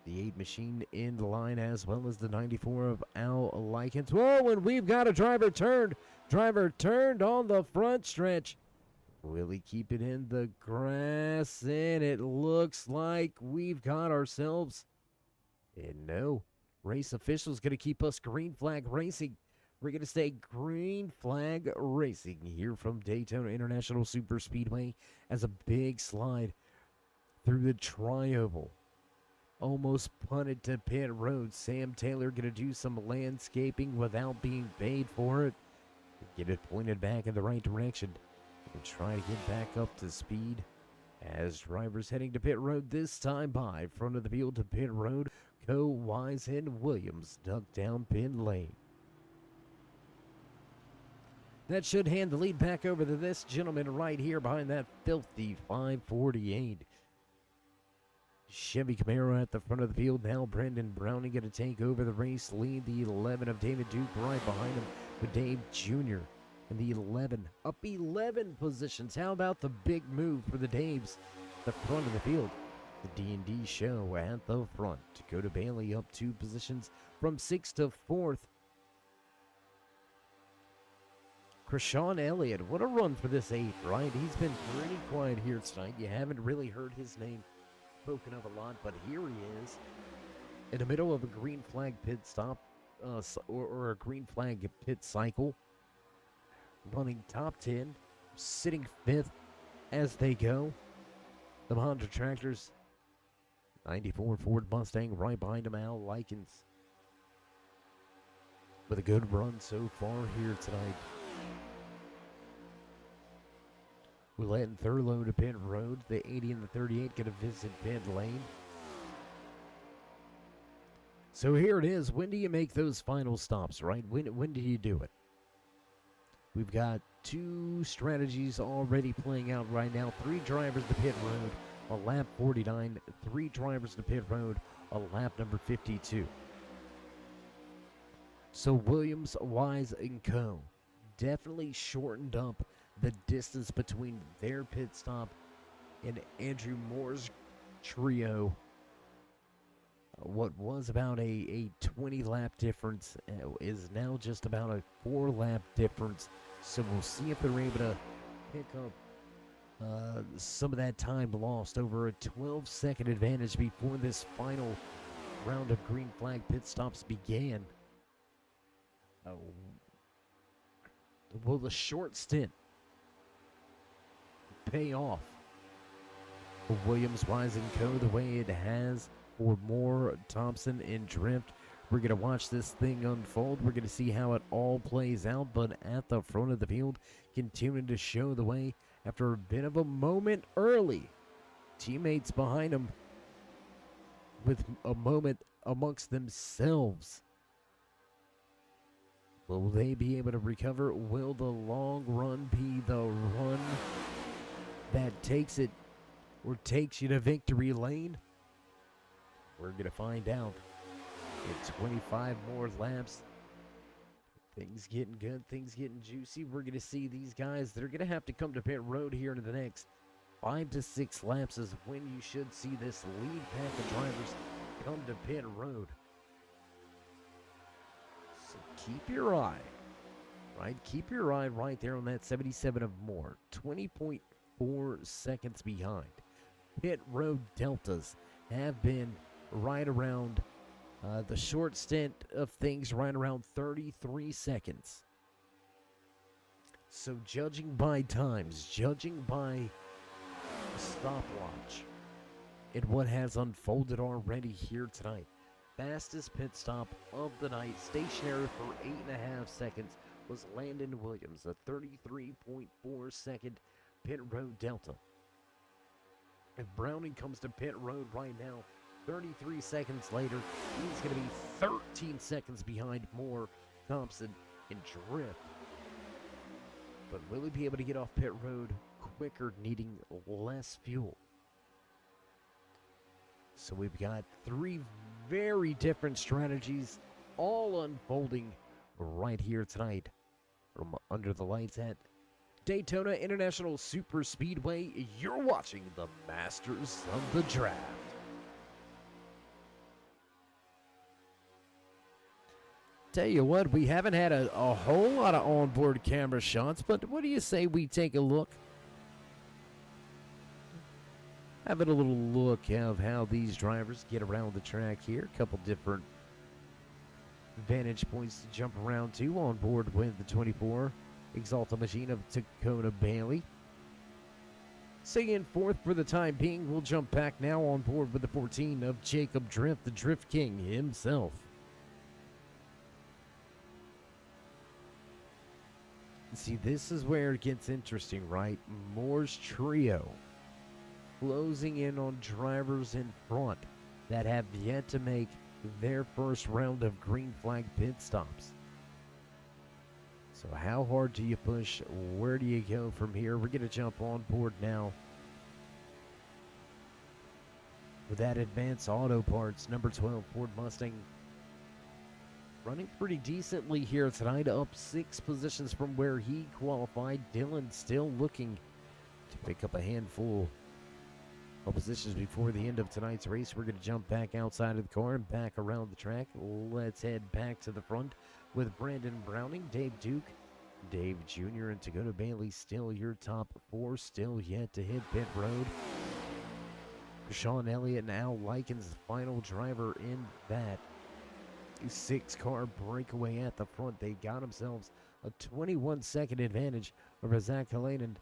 The 8 machine in line, as well as the 94 of Al Likens. Whoa, and we've got a driver turned. Driver turned on the front stretch. Will he keep it in the grass? And it looks like we've got ourselves. And no, race officials going to keep us green flag racing. We're going to stay green flag racing here from Daytona International Super Speedway as a big slide through the tri-oval. Almost punted to pit road. Sam Taylor going to do some landscaping without being paid for it. Get it pointed back in the right direction and try to get back up to speed as drivers heading to pit road, this time by front of the field to pit road. Coe, Wise, and Williams duck down pit lane. That should hand the lead back over to this gentleman right here behind that filthy 548. Chevy Camaro at the front of the field. Now Brandon Browning going to take over the race lead. The 11 of David Duke right behind him with Dave Jr. And the 11 up 11 positions. How about the big move for the Daves? The front of the field. The D&D show at the front. Dakota Bailey up 2 positions from 6th to 4th. Krishawn Elliott, what a run for this 8, right? He's been pretty quiet here tonight. You haven't really heard his name spoken of a lot, but here he is in the middle of a green flag pit stop or a green flag pit cycle, running top 10, sitting 5th as they go. The Honda Tractors, 94 Ford Mustang right behind him, Al Likens, with a good run so far here tonight. Willett and Thurlow to pit road. The 80 and the 38 going to visit pit lane. So here it is. When do you make those final stops, right? When do you do it? We've got 2 strategies already playing out right now. 3 drivers to pit road on lap 49. 3 drivers to pit road on lap number 52. So Williams, Wise, and Coe definitely shortened up the distance between their pit stop and Andrew Moore's trio, what was about a 20 lap difference, is now just about a 4 lap difference. So we'll see if they're able to pick up some of that time lost, over a 12-second advantage before this final round of green flag pit stops began. Will the short stint pay off for Williams, Wise & Co. the way it has for Moore, Thompson, and Drift? We're going to watch this thing unfold. We're going to see how it all plays out, but at the front of the field, continuing to show the way after a bit of a moment early. Teammates behind him with a moment amongst themselves. Will they be able to recover? Will the long run be the run that takes it or takes you to victory lane? We're going to find out in 25 more laps. Things getting good, things getting juicy. We're going to see these guys. They're going to have to come to pit road here in the next 5 to 6 laps is when you should see this lead pack of drivers come to pit road. So keep your eye, right? Keep your eye right there on that 77 of Moore. 20.4 seconds behind. Pit road deltas have been right around the short stint of things, right around 33 seconds. So judging by times, judging by stopwatch, and what has unfolded already here tonight, fastest pit stop of the night, stationary for 8.5 seconds, was Landon Williams, a 33.4 second pit road delta. If Browning comes to pit road right now, 33 seconds later, he's going to be 13 seconds behind Moore, Thompson, and Drift. But will he be able to get off pit road quicker, needing less fuel? So we've got 3 very different strategies all unfolding right here tonight from under the lights at Daytona International Super Speedway. You're watching the Masters of the Draft. Tell you what, we haven't had a whole lot of onboard camera shots, but what do you say we take a look? Having a little look of how these drivers get around the track here. A couple different vantage points to jump around to on board with the 24 Exalta machine of Dakota Bailey. Staying fourth for the time being, we'll jump back now on board with the 14 of Jacob Drift, the Drift King himself. See, this is where it gets interesting, right? Moore's trio closing in on drivers in front that have yet to make their first round of green flag pit stops. So how hard do you push? Where do you go from here? We're going to jump on board now with that Advanced Auto Parts number 12 Ford Mustang. Running pretty decently here tonight, up 6 positions from where he qualified. Dylan still looking to pick up a handful of positions before the end of tonight's race. We're going to jump back outside of the car and back around the track. Let's head back to the front with Brandon Browning, Dave Duke, Dave Jr., and Dakota Bailey. Still your top 4, still yet to hit pit road. Sean Elliott and Al Likens, the final driver in that 6-car breakaway at the front. They got themselves a 21-second advantage over Zach Halanen,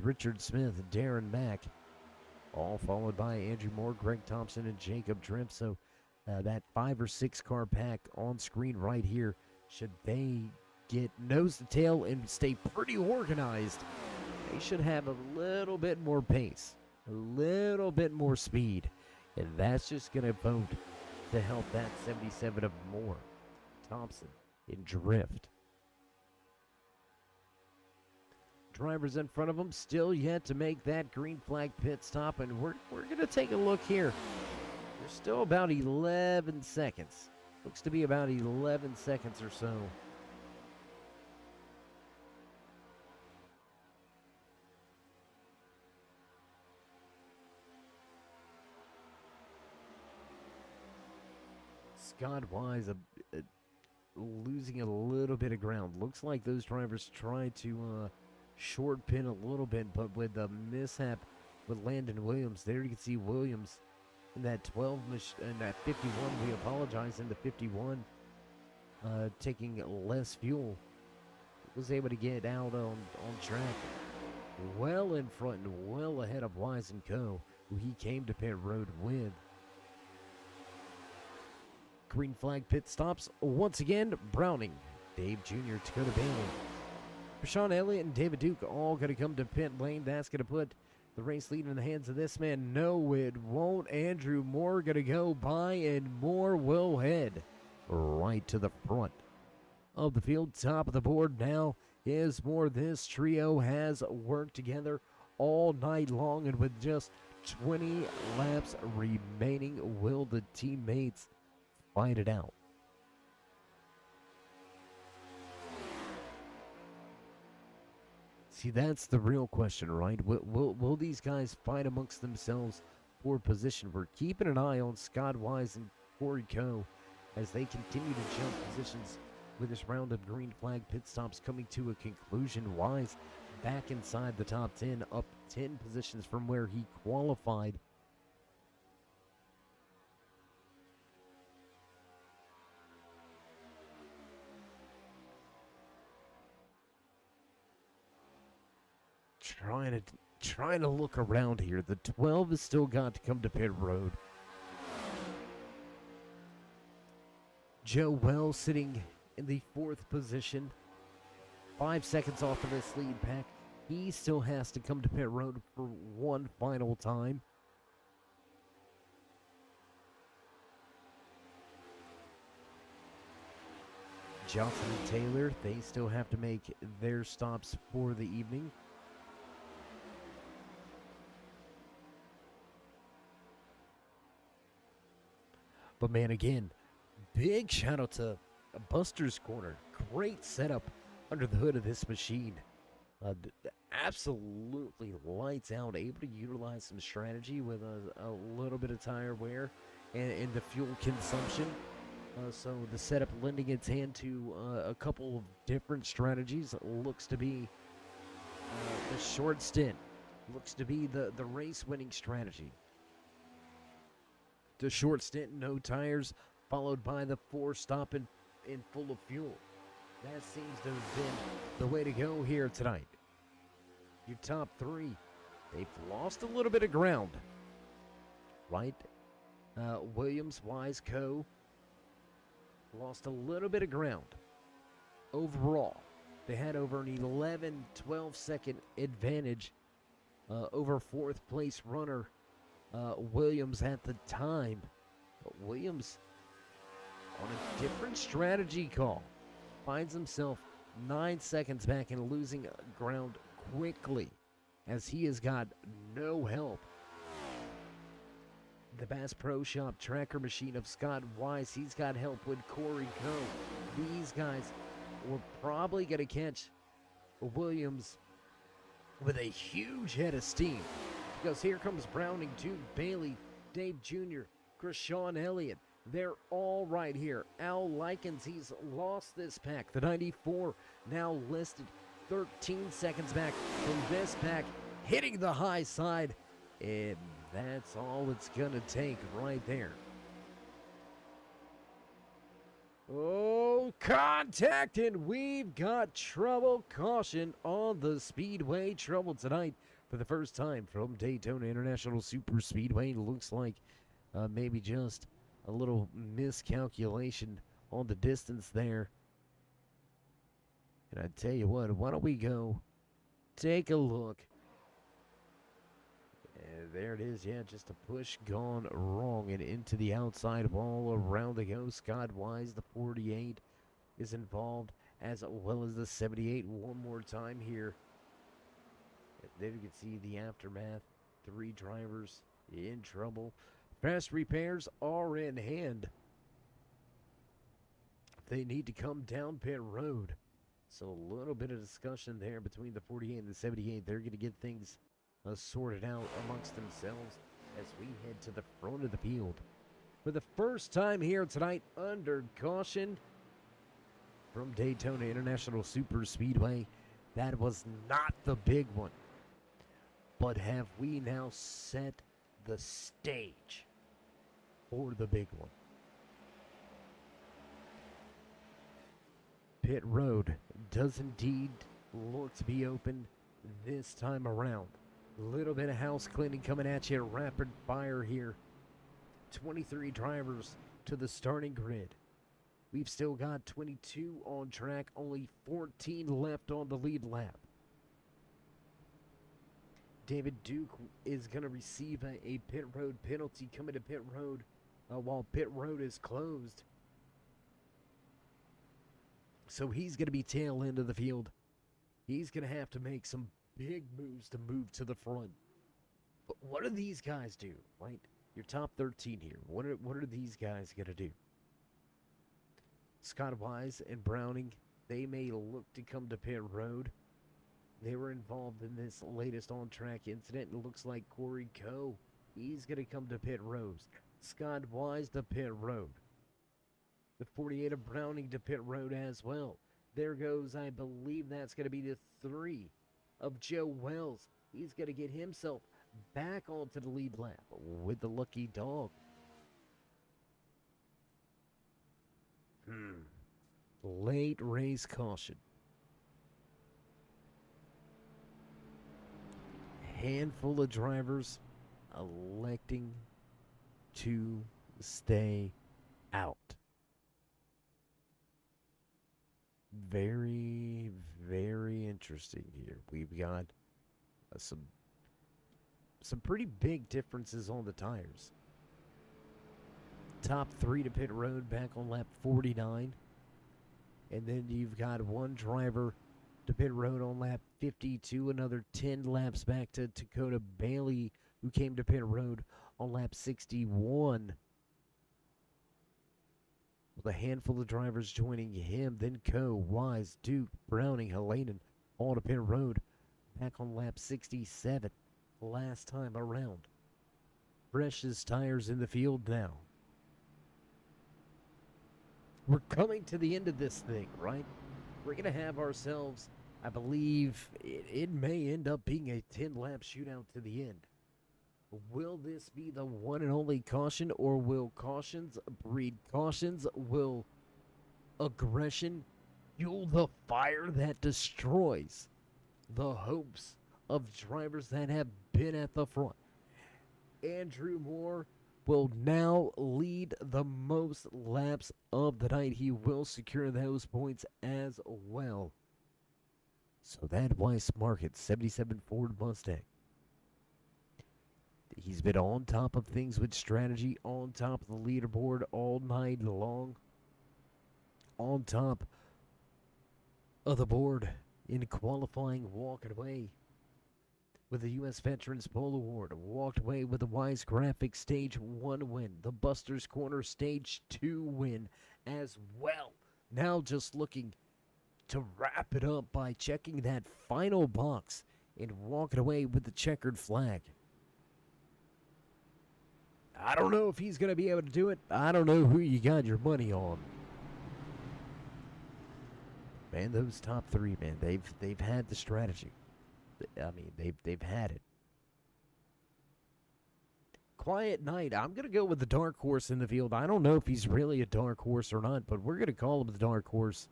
Richard Smith, Darren Mack, all followed by Andrew Moore, Greg Thompson, and Jacob Drift. So that 5 or 6 car pack on screen right here, should they get nose to tail and stay pretty organized, they should have a little bit more pace, a little bit more speed, and that's just going to vote to help that 77 of Moore, Thompson, in Drift. Drivers in front of them still yet to make that green flag pit stop, and we're going to take a look here. There's still about 11 seconds. Looks to be about 11 seconds or so Scott Wise losing a little bit of ground. Looks like those drivers tried to short pin a little bit, but with the mishap with Landon Williams, there you can see Williams in that 12 in that 51. We apologize, in the 51, taking less fuel, was able to get out on track, well in front and well ahead of Wise and Co., who he came to pit road with. Green flag pit stops once again. Browning, Dave Jr., Dakota Bailey, Rashawn Elliott, and David Duke all going to come to pit lane. That's going to put the race lead in the hands of this man. No, it won't. Andrew Moore going to go by, and Moore will head right to the front of the field. Top of the board now is Moore. This trio has worked together all night long, and with just 20 laps remaining, will the teammates fight it out? See, that's the real question, right? Will these guys fight amongst themselves for position? We're keeping an eye on Scott Wise and Corey Coe as they continue to jump positions with this round of green flag pit stops coming to a conclusion. Wise back inside the top 10, up 10 positions from where he qualified. Trying to look around here. The 12 has still got to come to pit road. Joe Wells sitting in the 4th position, 5 seconds off of this lead pack. He still has to come to pit road for one final time. Johnson and Taylor, they still have to make their stops for the evening. But man, again, big shout out to Buster's Corner. Great setup under the hood of this machine. Absolutely lights out, able to utilize some strategy with a little bit of tire wear and the fuel consumption. So the setup lending its hand to a couple of different strategies. Looks to be the short stint. Looks to be the race-winning strategy. The short stint, no tires, followed by the 4 stop in full of fuel. That seems to have been the way to go here tonight. Your top 3, they've lost a little bit of ground, right? Williams, Wise, Co. lost a little bit of ground. Overall, they had over an 11, 12-second advantage over 4th place runner Williams at the time. But Williams, on a different strategy call, finds himself 9 seconds back and losing ground quickly as he has got no help. The Bass Pro Shop tracker machine of Scott Wise, he's got help with Corey Coe. These guys were probably going to catch Williams with a huge head of steam, because here comes Browning, Duke, Bailey, Dave Jr., Krishawn Elliott. They're all right here. Al Likens, he's lost this pack. The 94 now listed 13 seconds back from this pack, hitting the high side. And that's all it's going to take right there. Oh, contact, and we've got trouble. Caution on the speedway. Trouble tonight for the first time from Daytona International Super Speedway. Looks like maybe just a little miscalculation on the distance there. And I tell you what, why don't we go take a look. And there it is, yeah, just a push gone wrong and into the outside wall. Around the go. Scott Wise, the 48, is involved, as well as the 78. One more time here. There you can see the aftermath. 3 drivers in trouble. Fast repairs are in hand. They need to come down pit road. So a little bit of discussion there between the 48 and the 78. They're going to get things sorted out amongst themselves as we head to the front of the field. for the first time here tonight under caution from Daytona International Super Speedway. That was not the big one. But have we now set the stage for the big one? Pit road does indeed look to be open this time around. A little bit of house cleaning coming at you, rapid fire here. 23 drivers to the starting grid. We've still got 22 on track, only 14 left on the lead lap. David Duke is going to receive a pit road penalty coming to pit road while pit road is closed. So he's going to be tail end of the field. He's going to have to make some big moves to move to the front. But what do these guys do, right? Your top 13 here. What are these guys going to do? Scott Wise and Browning, they may look to come to pit road. They were involved in this latest on-track incident. It looks like Corey Coe, he's going to come to pit road. Scott Wise to pit road. The 48 of Browning to pit road as well. There goes, I believe that's going to be the 3 of Joe Wells. He's going to get himself back onto the lead lap with the lucky dog. Late race caution. Handful of drivers electing to stay out. Very, very interesting here. We've got some pretty big differences on the tires. Top 3 to pit road back on lap 49. And then you've got one driver to pit road on lap 52. Another 10 laps back to Dakota Bailey, who came to pit road on lap 61. With a handful of drivers joining him. Then Coe, Wise, Duke, Browning, Halanen all to pit road back on lap 67. Last time around. Freshest tires in the field now. We're coming to the end of this thing, right? We're going to have ourselves, I believe, it may end up being a 10-lap shootout to the end. Will this be the one and only caution, or will cautions breed cautions? Will aggression fuel the fire that destroys the hopes of drivers that have been at the front? Andrew Moore will now lead the most laps of the night. He will secure those points as well. So that Weiss Market 77 Ford Mustang. He's been on top of things with strategy, on top of the leaderboard all night long. On top of the board in qualifying, walking away with the U.S. Veterans Pole Award. Walked away with the Wise Graphics Stage 1 win. The Buster's Corner Stage 2 win as well. Now just looking to wrap it up by checking that final box and walking away with the checkered flag. I don't know if he's going to be able to do it. I don't know who you got your money on. Man, those top 3, man, they've had the strategy. I mean, they've had it. Quiet night. I'm going to go with the dark horse in the field. I don't know if he's really a dark horse or not, but we're going to call him the dark horse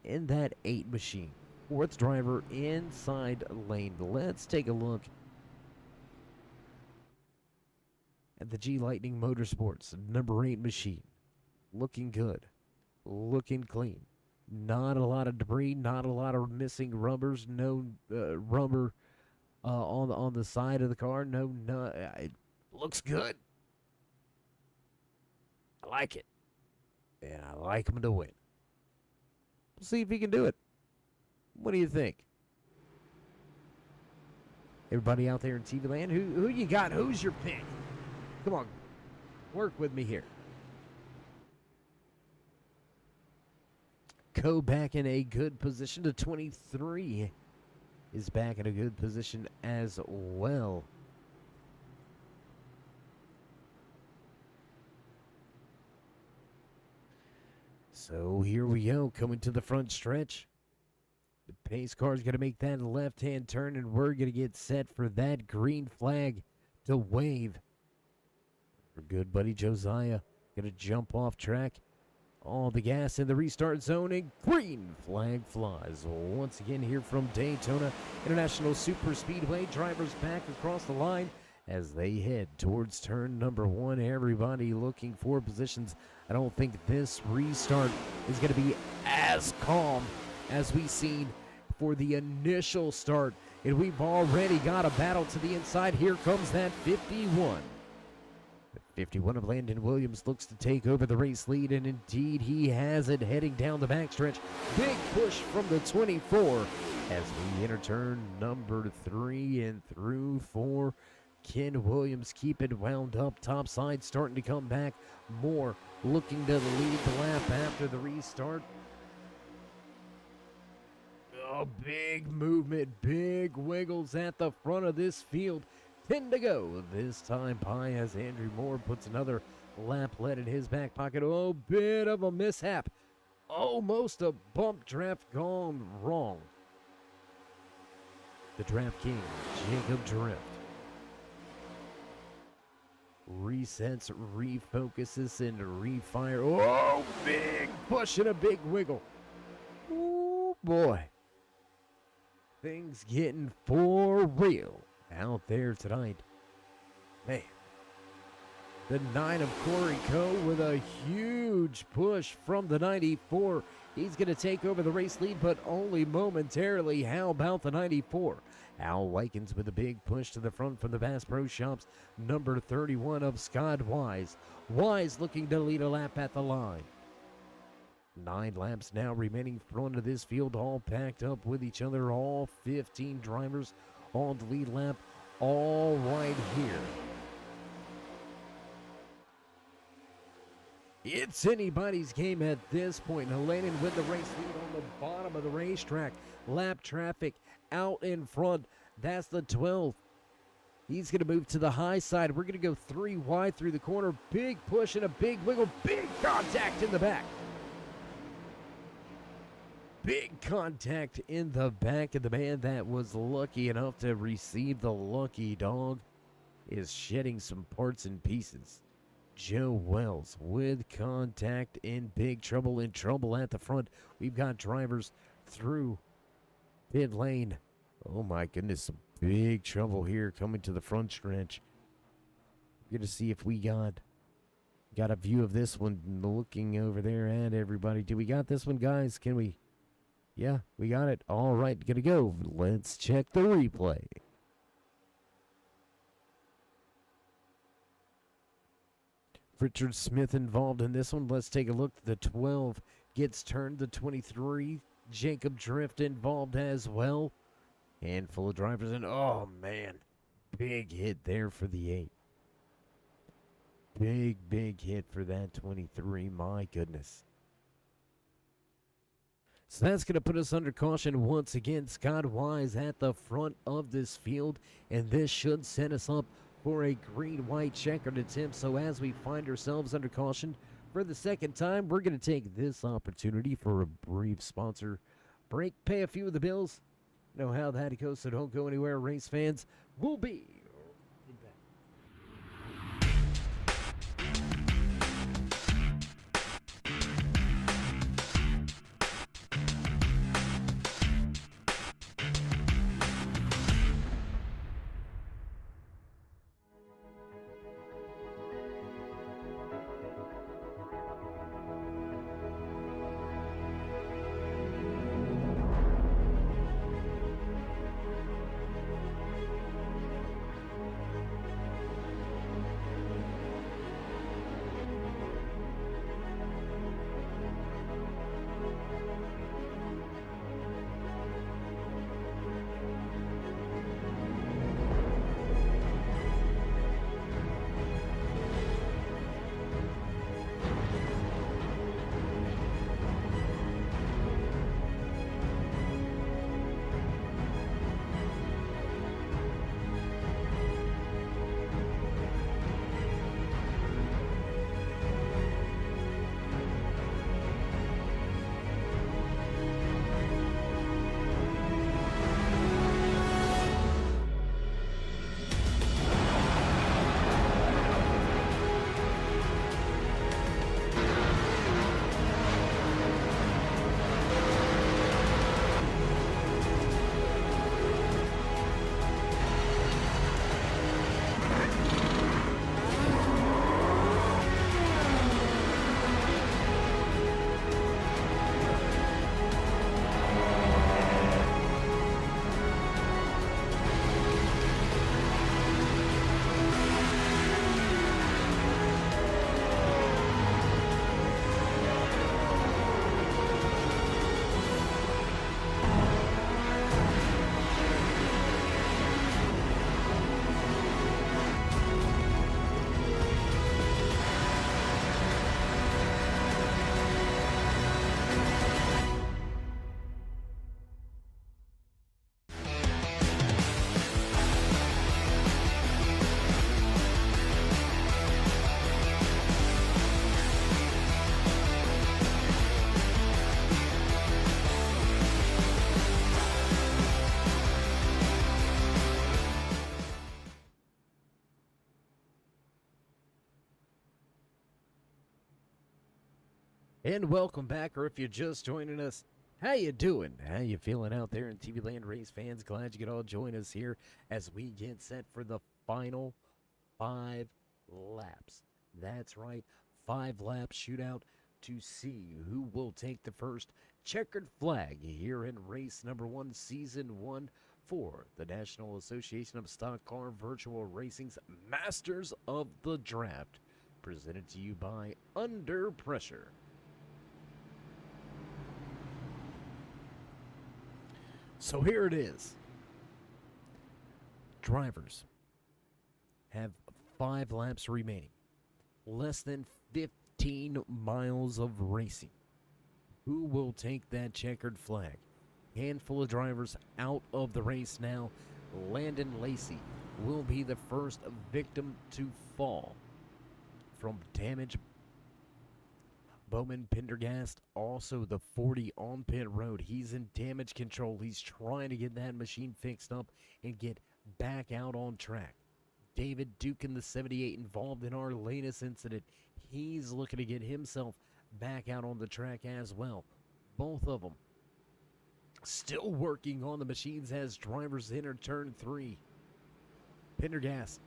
in that 8 machine. 4th driver inside lane. Let's take a look at the G Lightning Motorsports number 8 machine. Looking good. Looking clean. Not a lot of debris, not a lot of missing rubbers, no rubber on the side of the car. No, it looks good. I like it. And I like him to win. We'll see if he can do it. What do you think? Everybody out there in TV land, who you got? Who's your pick? Come on, work with me here. Coe back in a good position to 23 is back in a good position as well. So here we go, coming to the front stretch. The pace car's going to make that left-hand turn, and we're going to get set for that green flag to wave. Our good buddy Josiah going to jump off track. All the gas in the restart zone, and green flag flies. Once again here from Daytona International Super Speedway, drivers back across the line as they head towards turn number 1. Everybody looking for positions. I don't think this restart is going to be as calm as we've seen for the initial start. And we've already got a battle to the inside. Here comes that 51. The 51 of Landon Williams looks to take over the race lead, and indeed he has it heading down the backstretch. Big push from the 24 as we enter turn number 3 and through 4. Ken Williams keep it wound up. Top side starting to come back more, looking to lead the lap after the restart. Oh, big movement, big wiggles at the front of this field. 10 to go. This time by as Andrew Moore puts another lap lead in his back pocket. Oh, bit of a mishap. Almost a bump draft gone wrong. The draft king, Jacob Drift. Resets, refocuses, and refire. Oh, big push and a big wiggle. Oh, boy. Things getting for real out there tonight. Man. The 9 of Corey Coe with a huge push from the 94. He's going to take over the race lead, but only momentarily. How about the 94? Al Likens with a big push to the front from the Bass Pro Shops. Number 31 of Scott Wise. Wise looking to lead a lap at the line. 9 laps now remaining front of this field, all packed up with each other. All 15 drivers on the lead lap, all right here. It's anybody's game at this point. Helanen with the race lead on the bottom of the racetrack. Lap traffic out in front. That's the 12th. He's going to move to the high side. We're going to go 3 wide through the corner. Big push and a big wiggle. Big contact in the back. Big contact in the back, and the man that was lucky enough to receive the lucky dog is shedding some parts and pieces. Joe Wells with contact in big trouble, at the front. We've got drivers through pit lane. Oh my goodness, some big trouble here coming to the front stretch. We're going to see if we got a view of this one, looking over there at everybody. Do we got this one, guys? Can we? Yeah, we got it. All right, gonna go. Let's check the replay. Richard Smith involved in this one. Let's take a look. The 12 gets turned. The 23, Jacob Drift involved as well. Handful of drivers in. Oh, man. Big hit there for the 8. Big hit for that 23. My goodness. So that's going to put us under caution once again. Scott Wise at the front of this field, and this should set us up for a green-white checkered attempt. So as we find ourselves under caution for the second time, we're going to take this opportunity for a brief sponsor break, pay a few of the bills. You know how that goes, so don't go anywhere, race fans. We'll be back. And welcome back, or if you're just joining us, how you doing? How you feeling out there in TV Land, race fans? Glad you could all join us here as we get set for the final 5 laps. That's right, 5-lap shootout to see who will take the first checkered flag here in race number 1, season 1 for the National Association of Stock Car Virtual Racing's Masters of the Draft, presented to you by Under Pressure. So here it is. Drivers have 5 laps remaining. Less than 15 miles of racing. Who will take that checkered flag? Handful of drivers out of the race now. Landon Lacey will be the first victim to fall from damage. Bowman Pendergast, also the 40 on pit road. He's in damage control. He's trying to get that machine fixed up and get back out on track. David Duke in the 78 involved in our latest incident. He's looking to get himself back out on the track as well. Both of them still working on the machines as drivers enter turn 3. Pendergast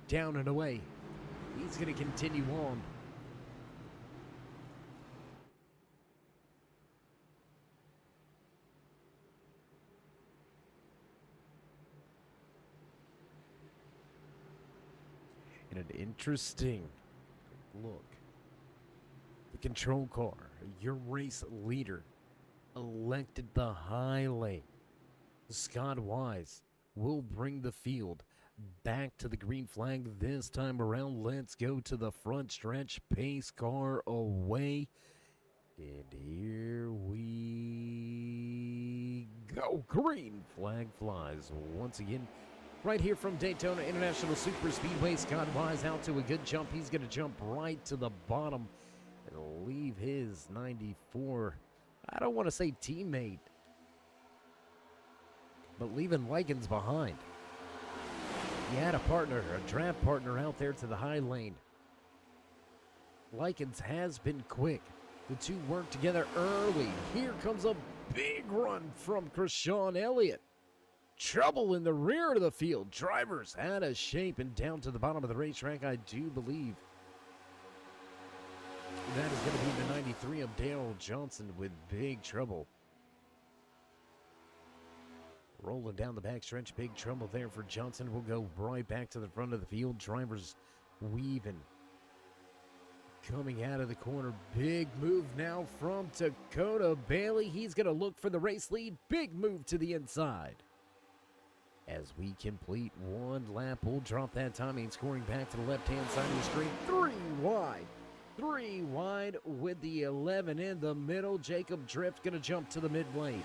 down and away. He's going to continue on. And an interesting look. The control car, your race leader, elected the high lane. Scott Wise will bring the field back to the green flag this time around. Let's go to the front stretch. Pace car away. And here we go. Green flag flies once again. Right here from Daytona International Super Speedway, Scott Wise out to a good jump. He's going to jump right to the bottom and leave his 94, I don't want to say teammate, but leaving Likens behind. He had a partner, a draft partner out there to the high lane. Likens has been quick. The two work together early. Here comes a big run from Krishawn Elliott. Trouble in the rear of the field. Drivers out of shape and down to the bottom of the racetrack, I do believe. That is going to be the 93 of Dale Johnson with big trouble. Rolling down the backstretch, big trouble there for Johnson. We'll go right back to the front of the field. Drivers weaving. Coming out of the corner. Big move now from Dakota Bailey. He's going to look for the race lead. Big move to the inside. As we complete one lap, we'll drop that timing, scoring back to the left-hand side of the screen. 3 wide. 3 wide with the 11 in the middle. Jacob Drift going to jump to the mid lane.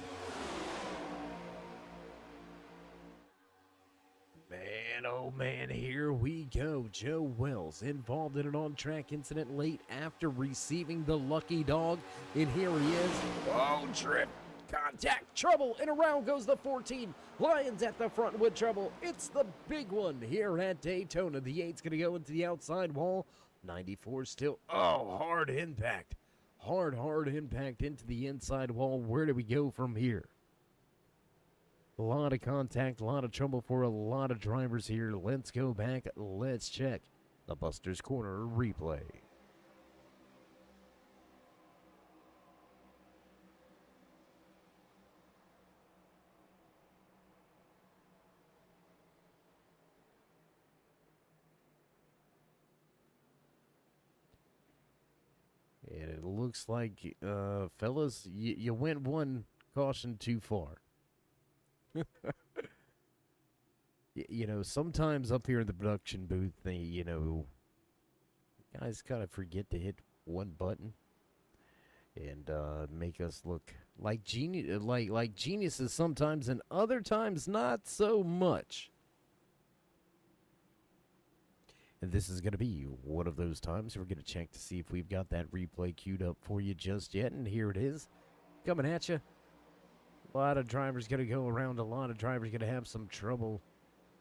Man, oh man, here we go. Joe Wells involved in an on-track incident late after receiving the lucky dog. And here he is. Oh, Drift. Contact, trouble, and around goes the 14. Lions at the front with trouble. It's the big one here at Daytona. The 8's going to go into the outside wall. 94 still. Oh, hard impact. Hard impact into the inside wall. Where do we go from here? A lot of contact, a lot of trouble for a lot of drivers here. Let's go back. Let's check the Buster's Corner replay. And it looks like, fellas, you went one caution too far. You know, sometimes up here in the production booth, they, guys kind of forget to hit one button and make us look like like geniuses sometimes, and other times not so much. And this is going to be one of those times. We're going to check to see if we've got that replay queued up for you just yet. And here it is, coming at you. A lot of drivers going to go around. A lot of drivers going to have some trouble.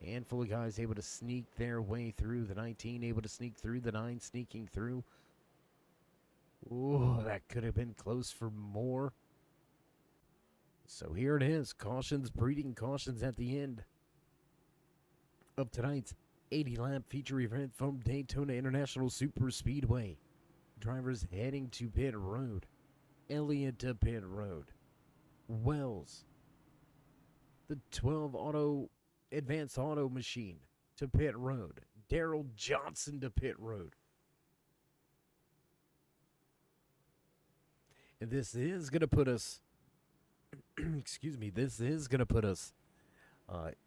Handful of guys able to sneak their way through. The 19 able to sneak through. The 9 sneaking through. Ooh, that could have been close for more. So here it is. Cautions, breeding cautions at the end of tonight's 80-lap feature event from Daytona International Super Speedway. Drivers heading to pit road. Elliott to pit road. Wells, the 12 auto advanced auto machine to pit road. Daryl Johnson to pit road. And this is going to put us, excuse me, this is going to put us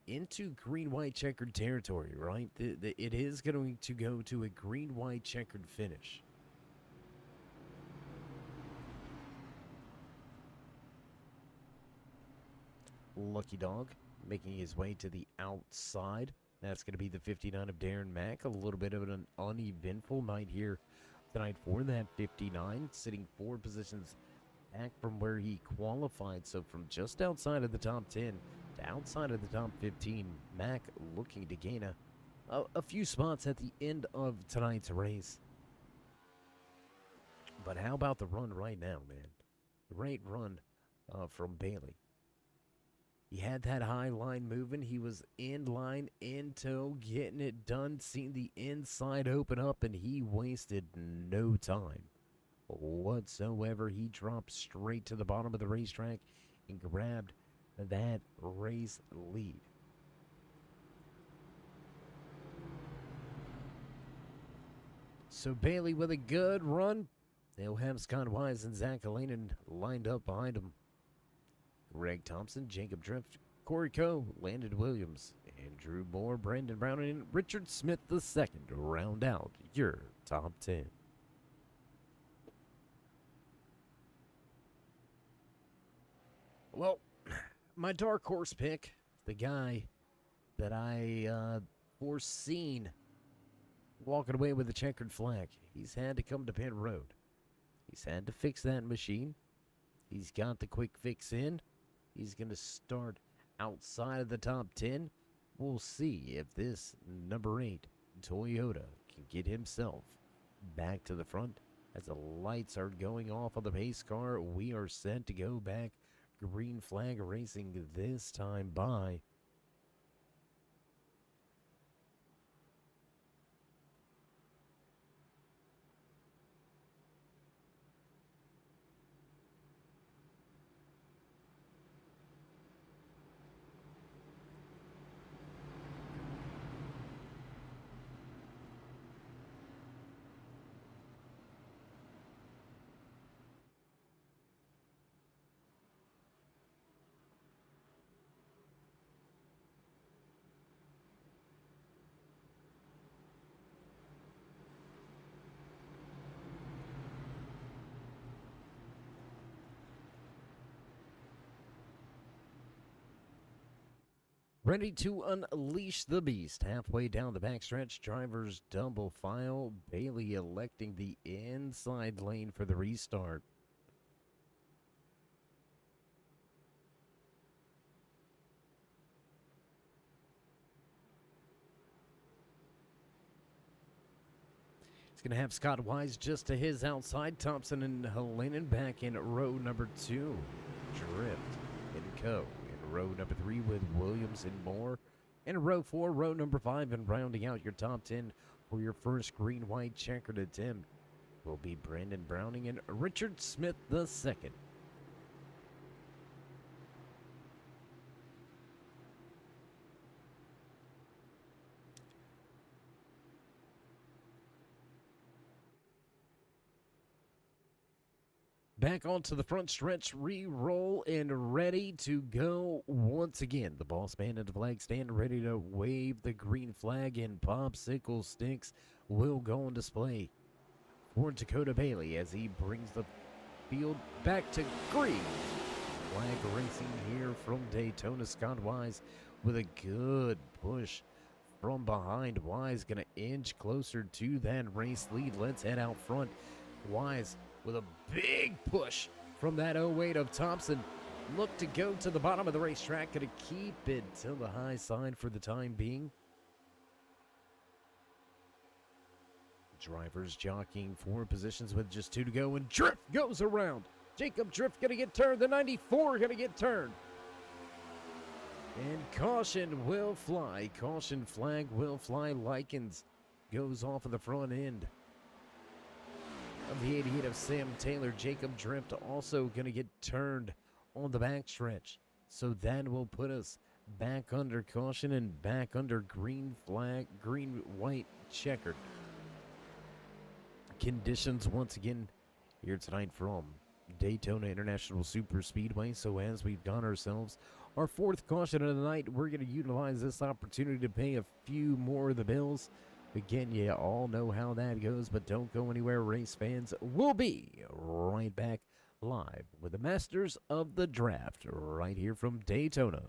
into green-white checkered territory, right? It is going to go to a green-white checkered finish. Lucky Dog making his way to the outside. That's going to be the 59 of Darren Mack. A little bit of an uneventful night here tonight for that 59, sitting 4 positions back from where he qualified. So from just outside of the top 10 to outside of the top 15, Mack looking to gain a few spots at the end of tonight's race. But how about the run right now, man? The right run from Bailey. He had that high line moving. He was in line, in tow, getting it done, seeing the inside open up, and he wasted no time whatsoever. He dropped straight to the bottom of the racetrack and grabbed that race lead. So Bailey with a good run. They'll have Scott Wise and Zach Alanin lined up behind him. Greg Thompson, Jacob Drift, Corey Coe, Landon Williams, Andrew Moore, Brandon Brown, and Richard Smith II to round out your top 10. Well, my dark horse pick, the guy that I foreseen walking away with a checkered flag. He's had to come to pit road. He's had to fix that machine. He's got the quick fix in. He's going to start outside of the top 10. We'll see if this number 8 Toyota can get himself back to the front. As the lights are going off on the pace car, we are set to go back. Green flag racing this time by ready to unleash the beast. Halfway down the backstretch, drivers double file. Bailey electing the inside lane for the restart. He's going to have Scott Wise just to his outside. Thompson and Helanen back in row number 2. Drift and Co. Row number 3 with Williams and Moore. And row 4, row number 5, and rounding out your top 10 for your first green-white checkered attempt will be Brandon Browning and Richard Smith II. Back onto the front stretch, re-roll, and ready to go once again. The boss man at the flag stand ready to wave the green flag, and popsicle sticks will go on display for Dakota Bailey as he brings the field back to green. Flag racing here from Daytona. Scott Wise with a good push from behind. Wise going to inch closer to that race lead. Let's head out front. Wise with a big push from that 08 of Thompson. Look to go to the bottom of the racetrack. Going to keep it to the high side for the time being. Drivers jockeying for positions with just 2 to go, and Drift goes around. Jacob Drift gonna get turned. The 94 gonna get turned. And caution will fly. Caution flag will fly. Likens goes off of the front end of the 88 of Sam Taylor. Jacob Drift also gonna get turned on the backstretch. So that will put us back under caution and back under green flag, green, white, checkered conditions once again here tonight from Daytona International Super Speedway. So as we've got ourselves our 4th caution of the night, we're going to utilize this opportunity to pay a few more of the bills. Again, you all know how that goes, but don't go anywhere, race fans. We'll be right back live with the Masters of the Draft right here from Daytona.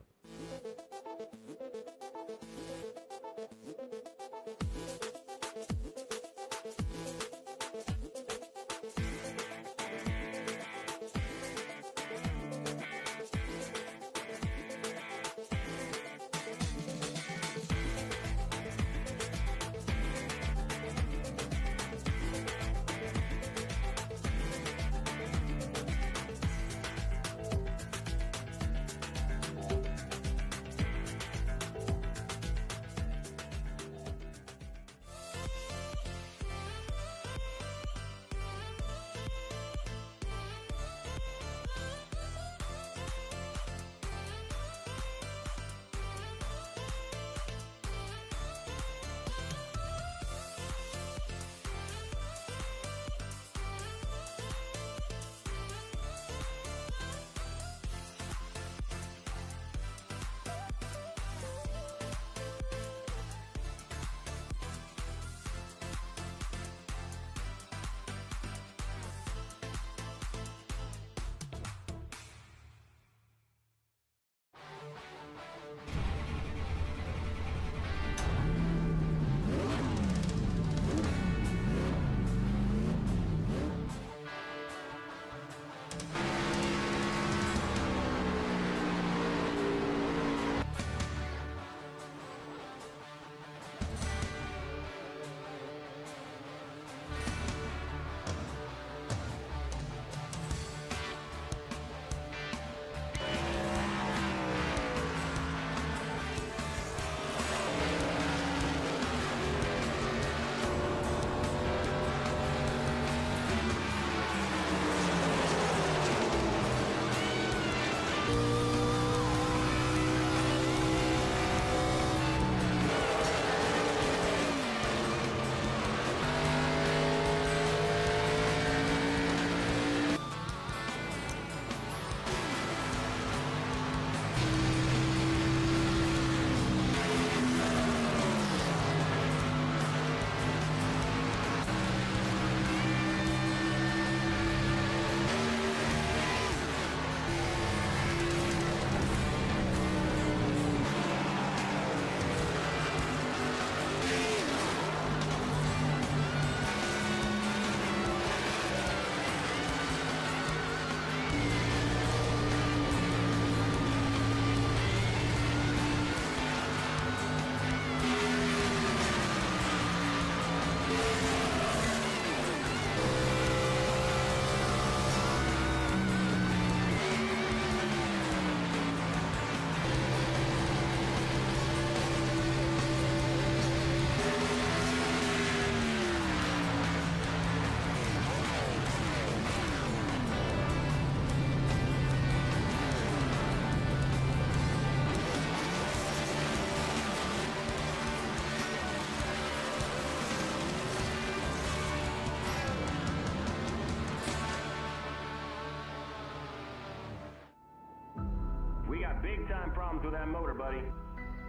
big-time problems with that motor, buddy.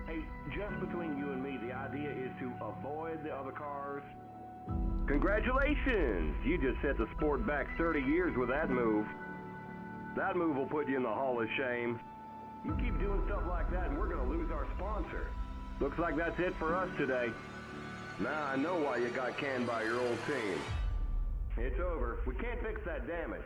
Hey, just between you and me, the idea is to avoid the other cars. Congratulations! You just set the sport back 30 years with that move. That move will put you in the Hall of Shame. You keep doing stuff like that and we're going to lose our sponsor. Looks like that's it for us today. Now I know why you got canned by your old team. It's over. We can't fix that damage.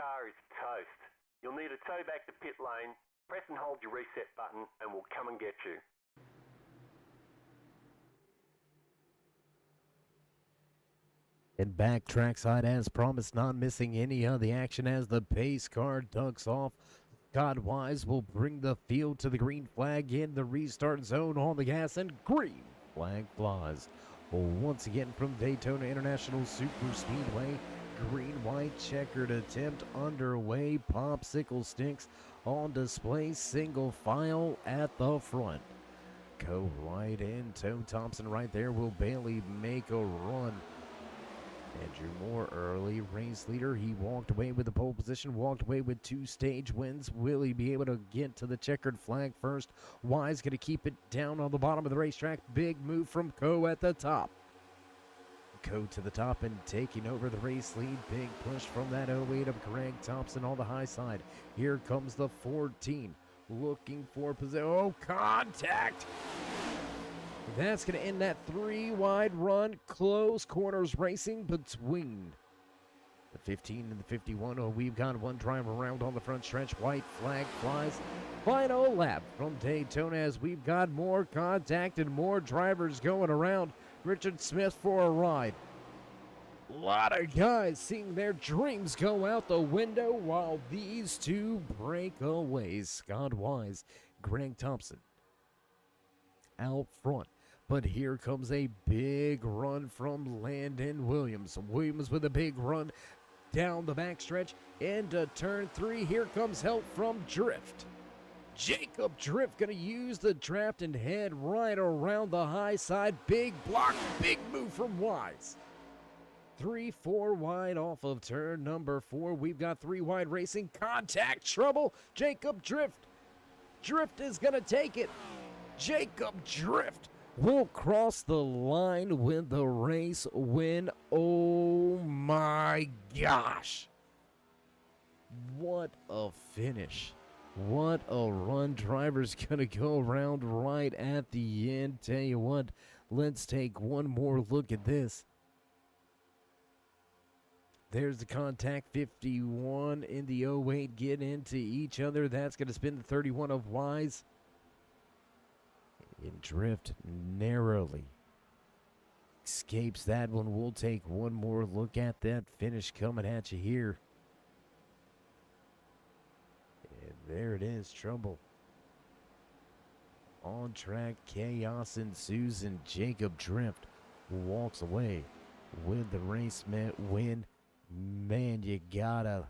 car is toast. You'll need a tow back to pit lane. Press and hold your reset button and we'll come and get you. And back trackside as promised, not missing any of the action as the pace car ducks off. Scott Wise will bring the field to the green flag in the restart zone on the gas, and green flag flies. Once again from Daytona International Super Speedway, green-white checkered attempt underway. Popsicle sticks on display, single file at the front. Go right in, Toe Thompson right there. Will Bailey make a run? Andrew Moore, early race leader. He walked away with the pole position, walked away with 2 stage wins. Will he be able to get to the checkered flag first? Wise going to keep it down on the bottom of the racetrack. Big move from Coe at the top. Coe to the top and taking over the race lead. Big push from that 08 of Greg Thompson on the high side. Here comes the 14. Looking for position. Oh, contact! That's going to end that 3-wide run. Close corners racing between the 15 and the 51. Oh, we've got one driver around on the front stretch. White flag flies. Final lap from Daytona as we've got more contact and more drivers going around. Richard Smith for a ride. A lot of guys seeing their dreams go out the window while these two break away. Scott Wise, Greg Thompson out front. But here comes a big run from Landon Williams. Williams with a big run down the backstretch into turn 3. Here comes help from Drift. Jacob Drift going to use the draft and head right around the high side. Big block, big move from Wise. 3-4 wide off of turn number 4. We've got 3 wide racing. Contact trouble. Jacob Drift. Drift is going to take it. Jacob Drift will cross the line with the race win. Oh my gosh. What a finish. What a run. Driver's gonna go around right at the end. Tell you what, let's take one more look at this. There's the contact. 51 in the 08 get into each other. That's gonna spin the 31 of Wise. And Drift narrowly escapes that one. We'll take one more look at that finish coming at you here. And there it is, trouble. On track, chaos ensues, and Jacob Drift walks away with the race win. Man, you gotta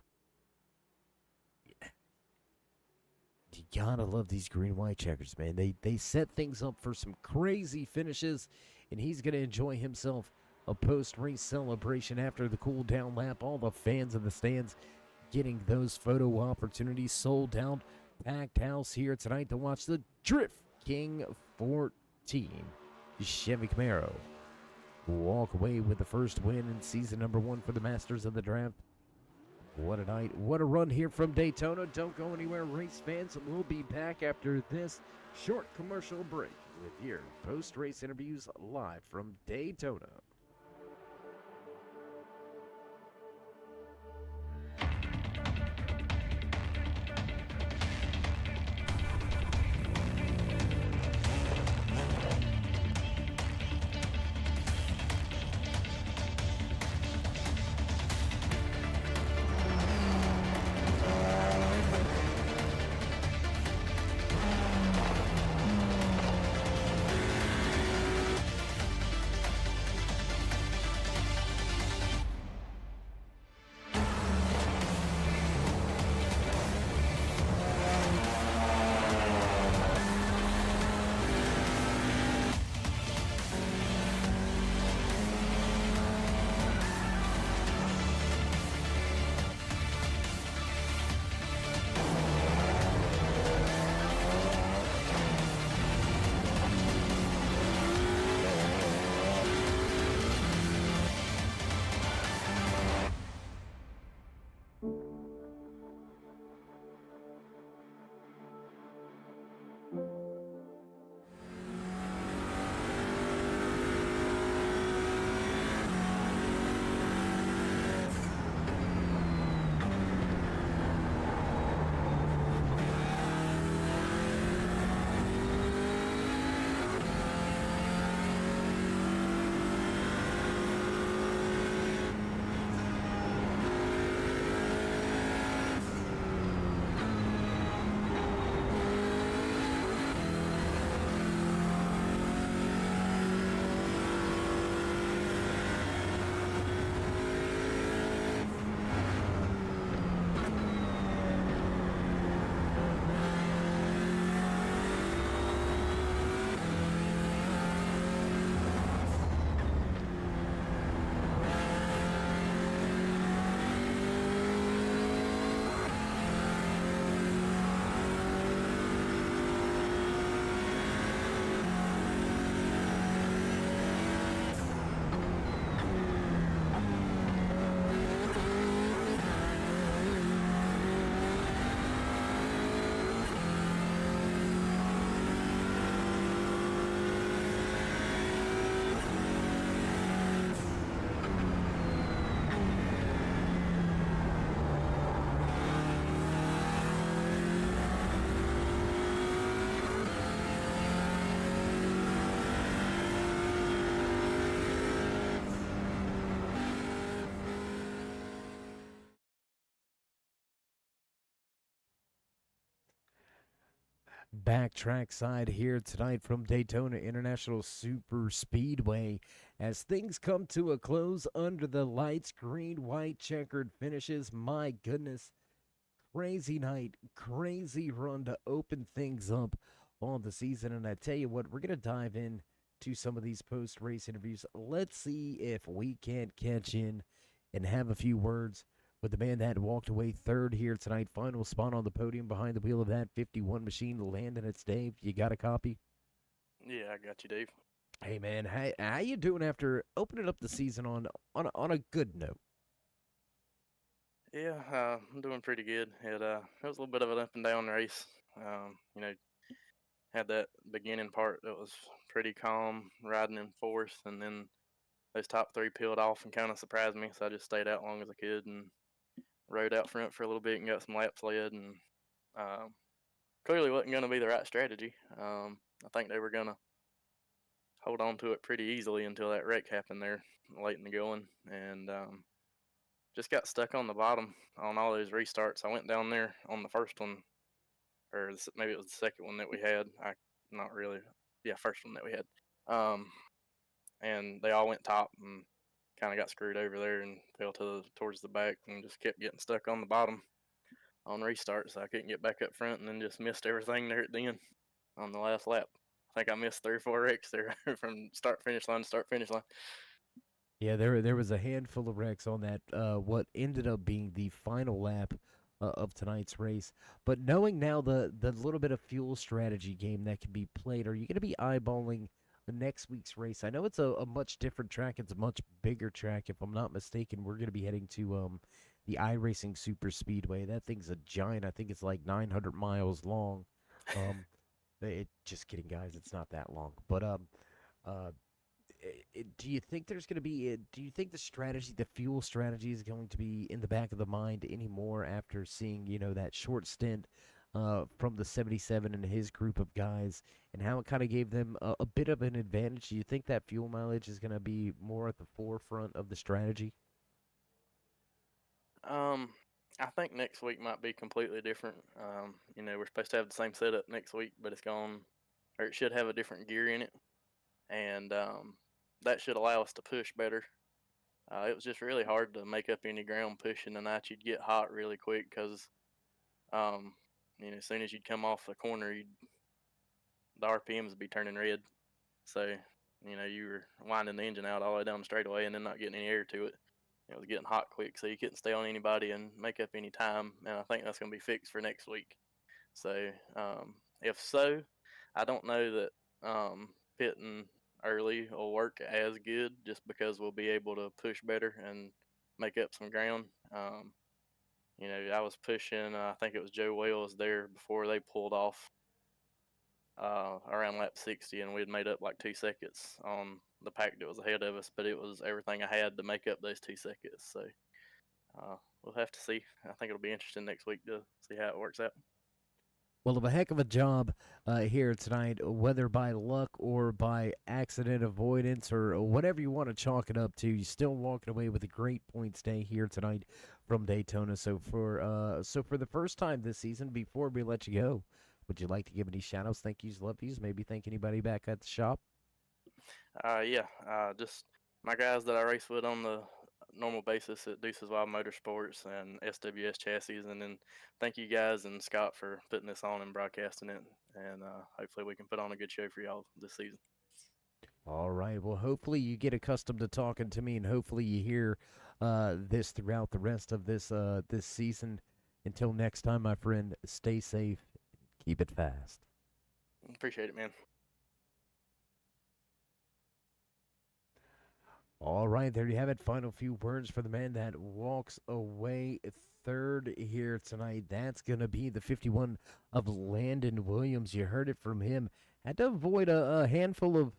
love these green-white checkers, man. They set things up for some crazy finishes, and he's going to enjoy himself a post-race celebration after the cool-down lap. All the fans in the stands getting those photo opportunities. Sold out, packed house here tonight to watch the Drift King 14 Chevy Camaro walk away with the first win in season number 1 for the Masters of the Draft. What a night. What a run here from Daytona. Don't go anywhere, race fans. We'll be back after this short commercial break with your post-race interviews live from Daytona. Back trackside here tonight from Daytona International Super Speedway as things come to a close under the lights, green, white, checkered finishes. My goodness, crazy night, crazy run to open things up on the season. And I tell you what, we're going to dive in to some of these post-race interviews. Let's see if we can't catch in and have a few words with the man that walked away third here tonight. Final spot on the podium behind the wheel of that 51 machine, Landon. It's Dave. You got a copy? Yeah, I got you, Dave. Hey, man. How you doing after opening up the season on a good note? Yeah, I'm doing pretty good. It was a little bit of an up and down race. You know, had that beginning part that was pretty calm, riding in fourth, and then those top three peeled off and kind of surprised me. So I just stayed out long as I could and rode out front for a little bit and got some laps led. And um, clearly wasn't going to be the right strategy. I think they were going to hold on to it pretty easily until that wreck happened there late in the going, and just got stuck on the bottom on all those restarts. I went down there on the first one, or maybe it was the second one that we had. Not really, yeah, first one that we had. And they all went top and kind of got screwed over there and fell towards the back and just kept getting stuck on the bottom on restarts. So I couldn't get back up front and then just missed everything there at the end on the last lap. I think I missed 3 or 4 wrecks there from start finish line to start finish line. Yeah, there was a handful of wrecks on that, what ended up being the final lap of tonight's race. But knowing now the little bit of fuel strategy game that can be played, are you going to be eyeballing the next week's race? I know it's a much different track. It's a much bigger track. If I'm not mistaken, we're going to be heading to the iRacing Super Speedway. That thing's a giant. I think it's like 900 miles long. Just kidding, guys. It's not that long. But do you think there's going to be? Do you think the strategy, the fuel strategy, is going to be in the back of the mind anymore after seeing that short stint from the 77 and his group of guys, and how it kind of gave them a bit of an advantage? Do you think that fuel mileage is going to be more at the forefront of the strategy? I think next week might be completely different. We're supposed to have the same setup next week, but it should have a different gear in it, and that should allow us to push better. It was just really hard to make up any ground pushing the night. You'd get hot really quick because, as soon as you'd come off the corner, the RPMs would be turning red. So, you were winding the engine out all the way down the straightaway and then not getting any air to it. It was getting hot quick, so you couldn't stay on anybody and make up any time. And I think that's going to be fixed for next week. So, if so, I don't know that pitting early will work as good, just because we'll be able to push better and make up some ground. I was pushing, I think it was Joe Wells there before they pulled off around lap 60, and we had made up like 2 seconds on the pack that was ahead of us, but it was everything I had to make up those 2 seconds. So we'll have to see. I think it'll be interesting next week to see how it works out. Well, of a heck of a job here tonight, whether by luck or by accident avoidance or whatever you want to chalk it up to. You're still walking away with a great points day here tonight from Daytona. So for the first time this season, before we let you go, would you like to give any shout-outs, thank yous, love yous, maybe thank anybody back at the shop? Just my guys that I race with on the normal basis at Deuces Wild Motorsports and SWS Chassis, and then thank you guys and Scott for putting this on and broadcasting it, and hopefully we can put on a good show for y'all this season. All right. Well, hopefully you get accustomed to talking to me, and hopefully you hear this throughout the rest of this season. Until next time, my friend, stay safe. Keep it fast. Appreciate it, man. All right, there you have it. Final few words for the man that walks away third here tonight. That's going to be the 51 of Landon Williams. You heard it from him. Had to avoid a handful of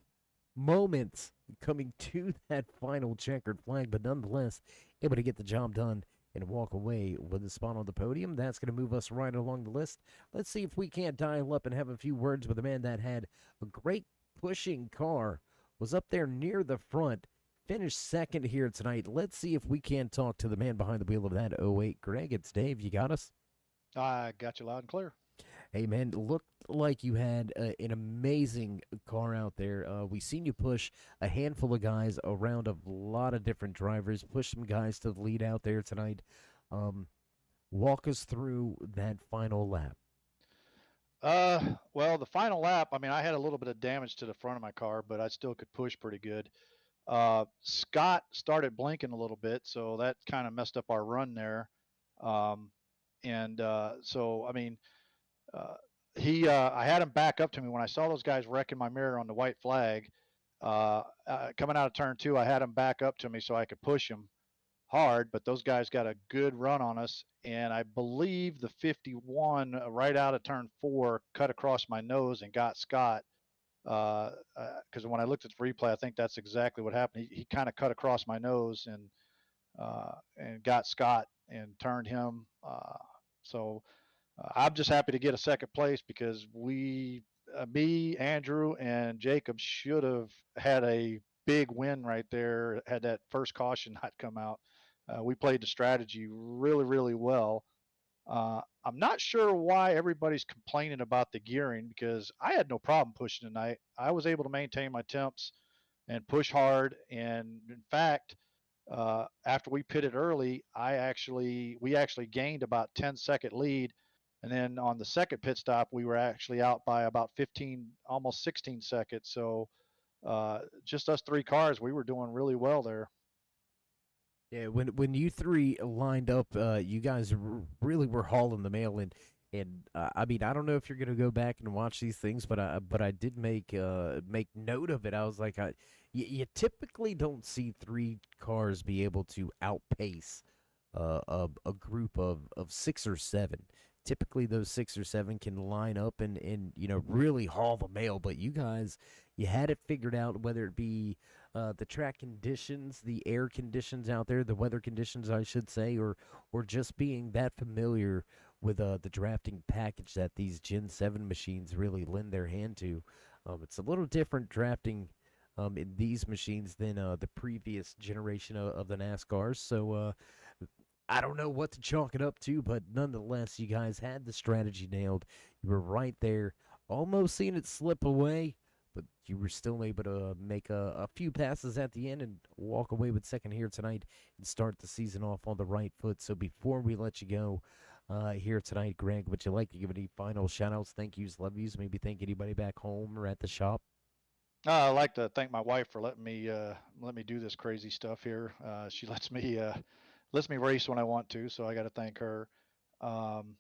moments coming to that final checkered flag, but nonetheless, able to get the job done and walk away with a spot on the podium. That's going to move us right along the list. Let's see if we can't dial up and have a few words with a man that had a great pushing car, was up there near the front, finished second here tonight. Let's see if we can talk to the man behind the wheel of that 08. Greg, it's Dave. You got us? I got you loud and clear. Hey man, looked like you had an amazing car out there. We seen you push a handful of guys around a lot of different drivers, push some guys to the lead out there tonight. Um, Walk us through that final lap. Well, the final lap, I mean, I had a little bit of damage to the front of my car, but I still could push pretty good. Scott started blinking a little bit, so that kind of messed up our run there. Um, so, I mean, uh, I had him back up to me when I saw those guys wrecking my mirror on the white flag. Coming out of turn two, I had him back up to me so I could push him hard, but those guys got a good run on us. And I believe the 51 right out of turn four cut across my nose and got Scott. Because when I looked at the replay, I think that's exactly what happened. He kind of cut across my nose and got Scott and turned him. I'm just happy to get a second place because me, Andrew, and Jacob should have had a big win right there had that first caution not come out. We played the strategy really, really well. I'm not sure why everybody's complaining about the gearing because I had no problem pushing tonight. I was able to maintain my temps and push hard. And in fact, after we pitted early, we actually gained about 10-second lead. And then on the second pit stop, we were actually out by about 15, almost 16 seconds. So just us three cars, we were doing really well there. Yeah, when you three lined up, you guys really were hauling the mail, and I mean I don't know if you're gonna go back and watch these things, but I did make note of it. I was like, you typically don't see three cars be able to outpace a group of six or seven. Typically, those six or seven can line up and really haul the mail, but you guys, you had it figured out, whether it be the track conditions, the air conditions out there, the weather conditions, I should say, or just being that familiar with the drafting package that these Gen 7 machines really lend their hand to. It's a little different drafting in these machines than the previous generation of the NASCARs. So I don't know what to chalk it up to, but nonetheless, you guys had the strategy nailed. You were right there, almost seeing it slip away, but you were still able to make a few passes at the end and walk away with second here tonight and start the season off on the right foot. So before we let you go here tonight, Greg, would you like to give any final shout-outs, thank yous, love yous, maybe thank anybody back home or at the shop? I'd like to thank my wife for letting me do this crazy stuff here. She lets me race when I want to, so I got to thank her. Um,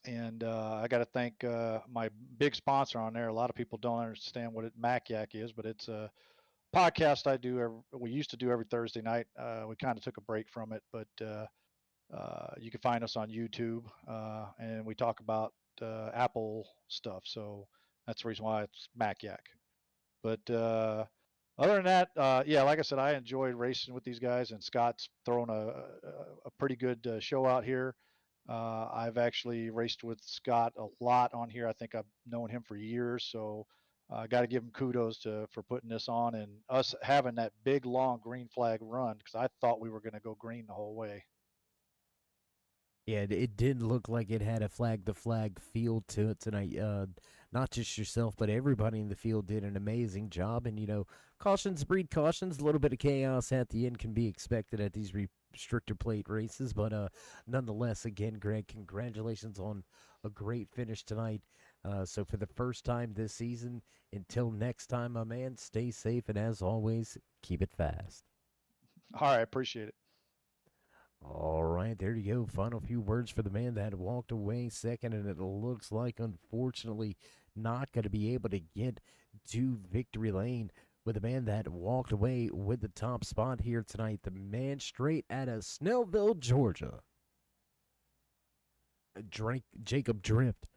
and I got to thank my big sponsor on there. A lot of people don't understand what MACYAC is, but it's a podcast I do. We used to do every Thursday night. We kind of took a break from it, but you can find us on YouTube, and we talk about Apple stuff. So that's the reason why it's MACYAC. But other than that, yeah, like I said, I enjoyed racing with these guys, and Scott's throwing a pretty good show out here. I've actually raced with Scott a lot on here. I think I've known him for years, so I got to give him kudos for putting this on and us having that big long green flag run because I thought we were going to go green the whole way. Yeah, it did look like it had a flag the flag feel to it tonight. Not just yourself, but everybody in the field did an amazing job. And cautions breed cautions. A little bit of chaos at the end can be expected at these restrictor plate races, but nonetheless, again, Greg, congratulations on a great finish tonight. So for the first time this season, until next time, my man, stay safe, and as always, keep it fast. All right, appreciate it. All right, there you go. Final few words for the man that walked away second, and it looks like, unfortunately, not going to be able to get to victory lane with the man that walked away with the top spot here tonight. The man straight out of Snellville, Georgia. Jacob Drift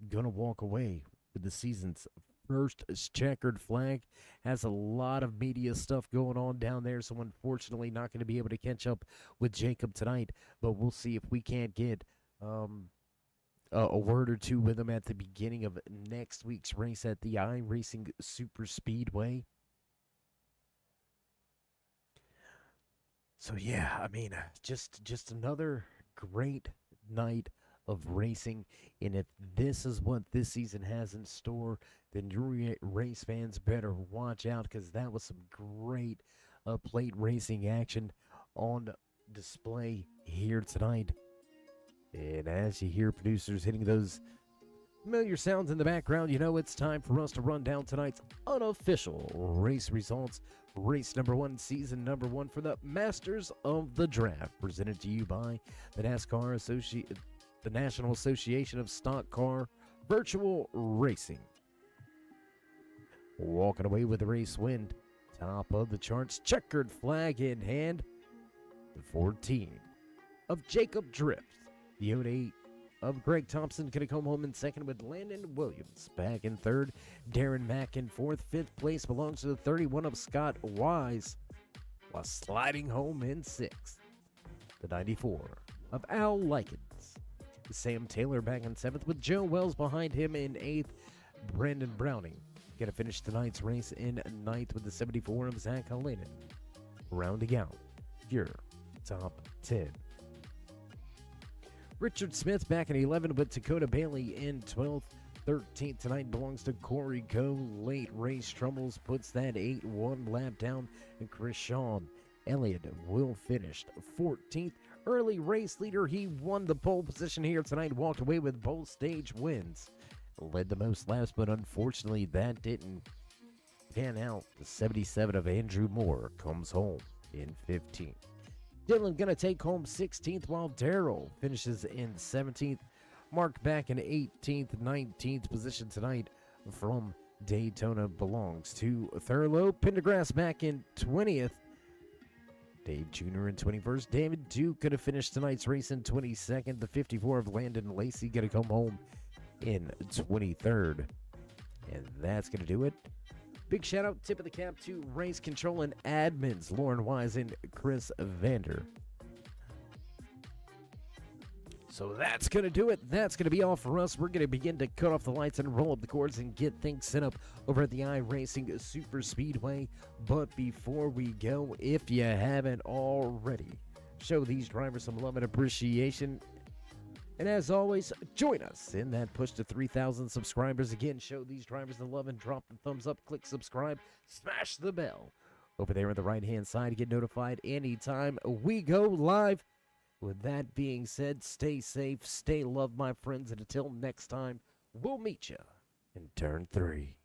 going to walk away with the season's first checkered flag. Has a lot of media stuff going on down there, so unfortunately not going to be able to catch up with Jacob tonight, but we'll see if we can't get a word or two with him at the beginning of next week's race at the iRacing Super Speedway. So yeah, I mean, just another great night of racing. And if this is what this season has in store, then you race fans better watch out, because that was some great plate racing action on display here tonight. And as you hear producers hitting those familiar sounds in the background, you know it's time for us to run down tonight's unofficial race results. Race number 1, season number 1 for the Masters of the Draft, presented to you by the the National Association of Stock Car Virtual Racing. Walking away with the race win, top of the charts, checkered flag in hand, the 14 of Jacob Drift. The 08 of Greg Thompson going to come home in second, with Landon Williams back in third. Darren Mack in fourth. Fifth place belongs to the 31 of Scott Wise, while sliding home in sixth, the 94 of Al Likens. Sam Taylor back in seventh, with Joe Wells behind him in eighth. Brandon Browning going to finish tonight's race in ninth, with the 74 of Zach Halanen rounding out your top 10. Richard Smith back in 11th, with Dakota Bailey in 12th. 13th tonight belongs to Corey Coe. Late race troubles puts that 8-1 lap down, and Krishawn Elliott will finish 14th. Early race leader, he won the pole position here tonight, walked away with both stage wins. Led the most laps, but unfortunately that didn't pan out. The 77 of Andrew Moore comes home in 15th. Dylan gonna take home 16th, while Darrell finishes in 17th. Mark back in 18th, 19th position tonight from Daytona belongs to Thurlow. Pendergrass back in 20th. Dave Jr. in 21st. David Duke gonna finish tonight's race in 22nd. The 54 of Landon Lacey gonna come home in 23rd. And that's gonna do it. Big shout out, tip of the cap to race control and admins, Lauren Wise and Chris Vander. So that's going to do it. That's going to be all for us. We're going to begin to cut off the lights and roll up the cords and get things set up over at the iRacing Super Speedway. But before we go, if you haven't already, show these drivers some love and appreciation. And as always, join us in that push to 3,000 subscribers. Again, show these drivers the love and drop the thumbs up, click subscribe, smash the bell over there on the right-hand side to get notified anytime we go live. With that being said, stay safe, stay loved, my friends, and until next time, we'll meet you in turn 3.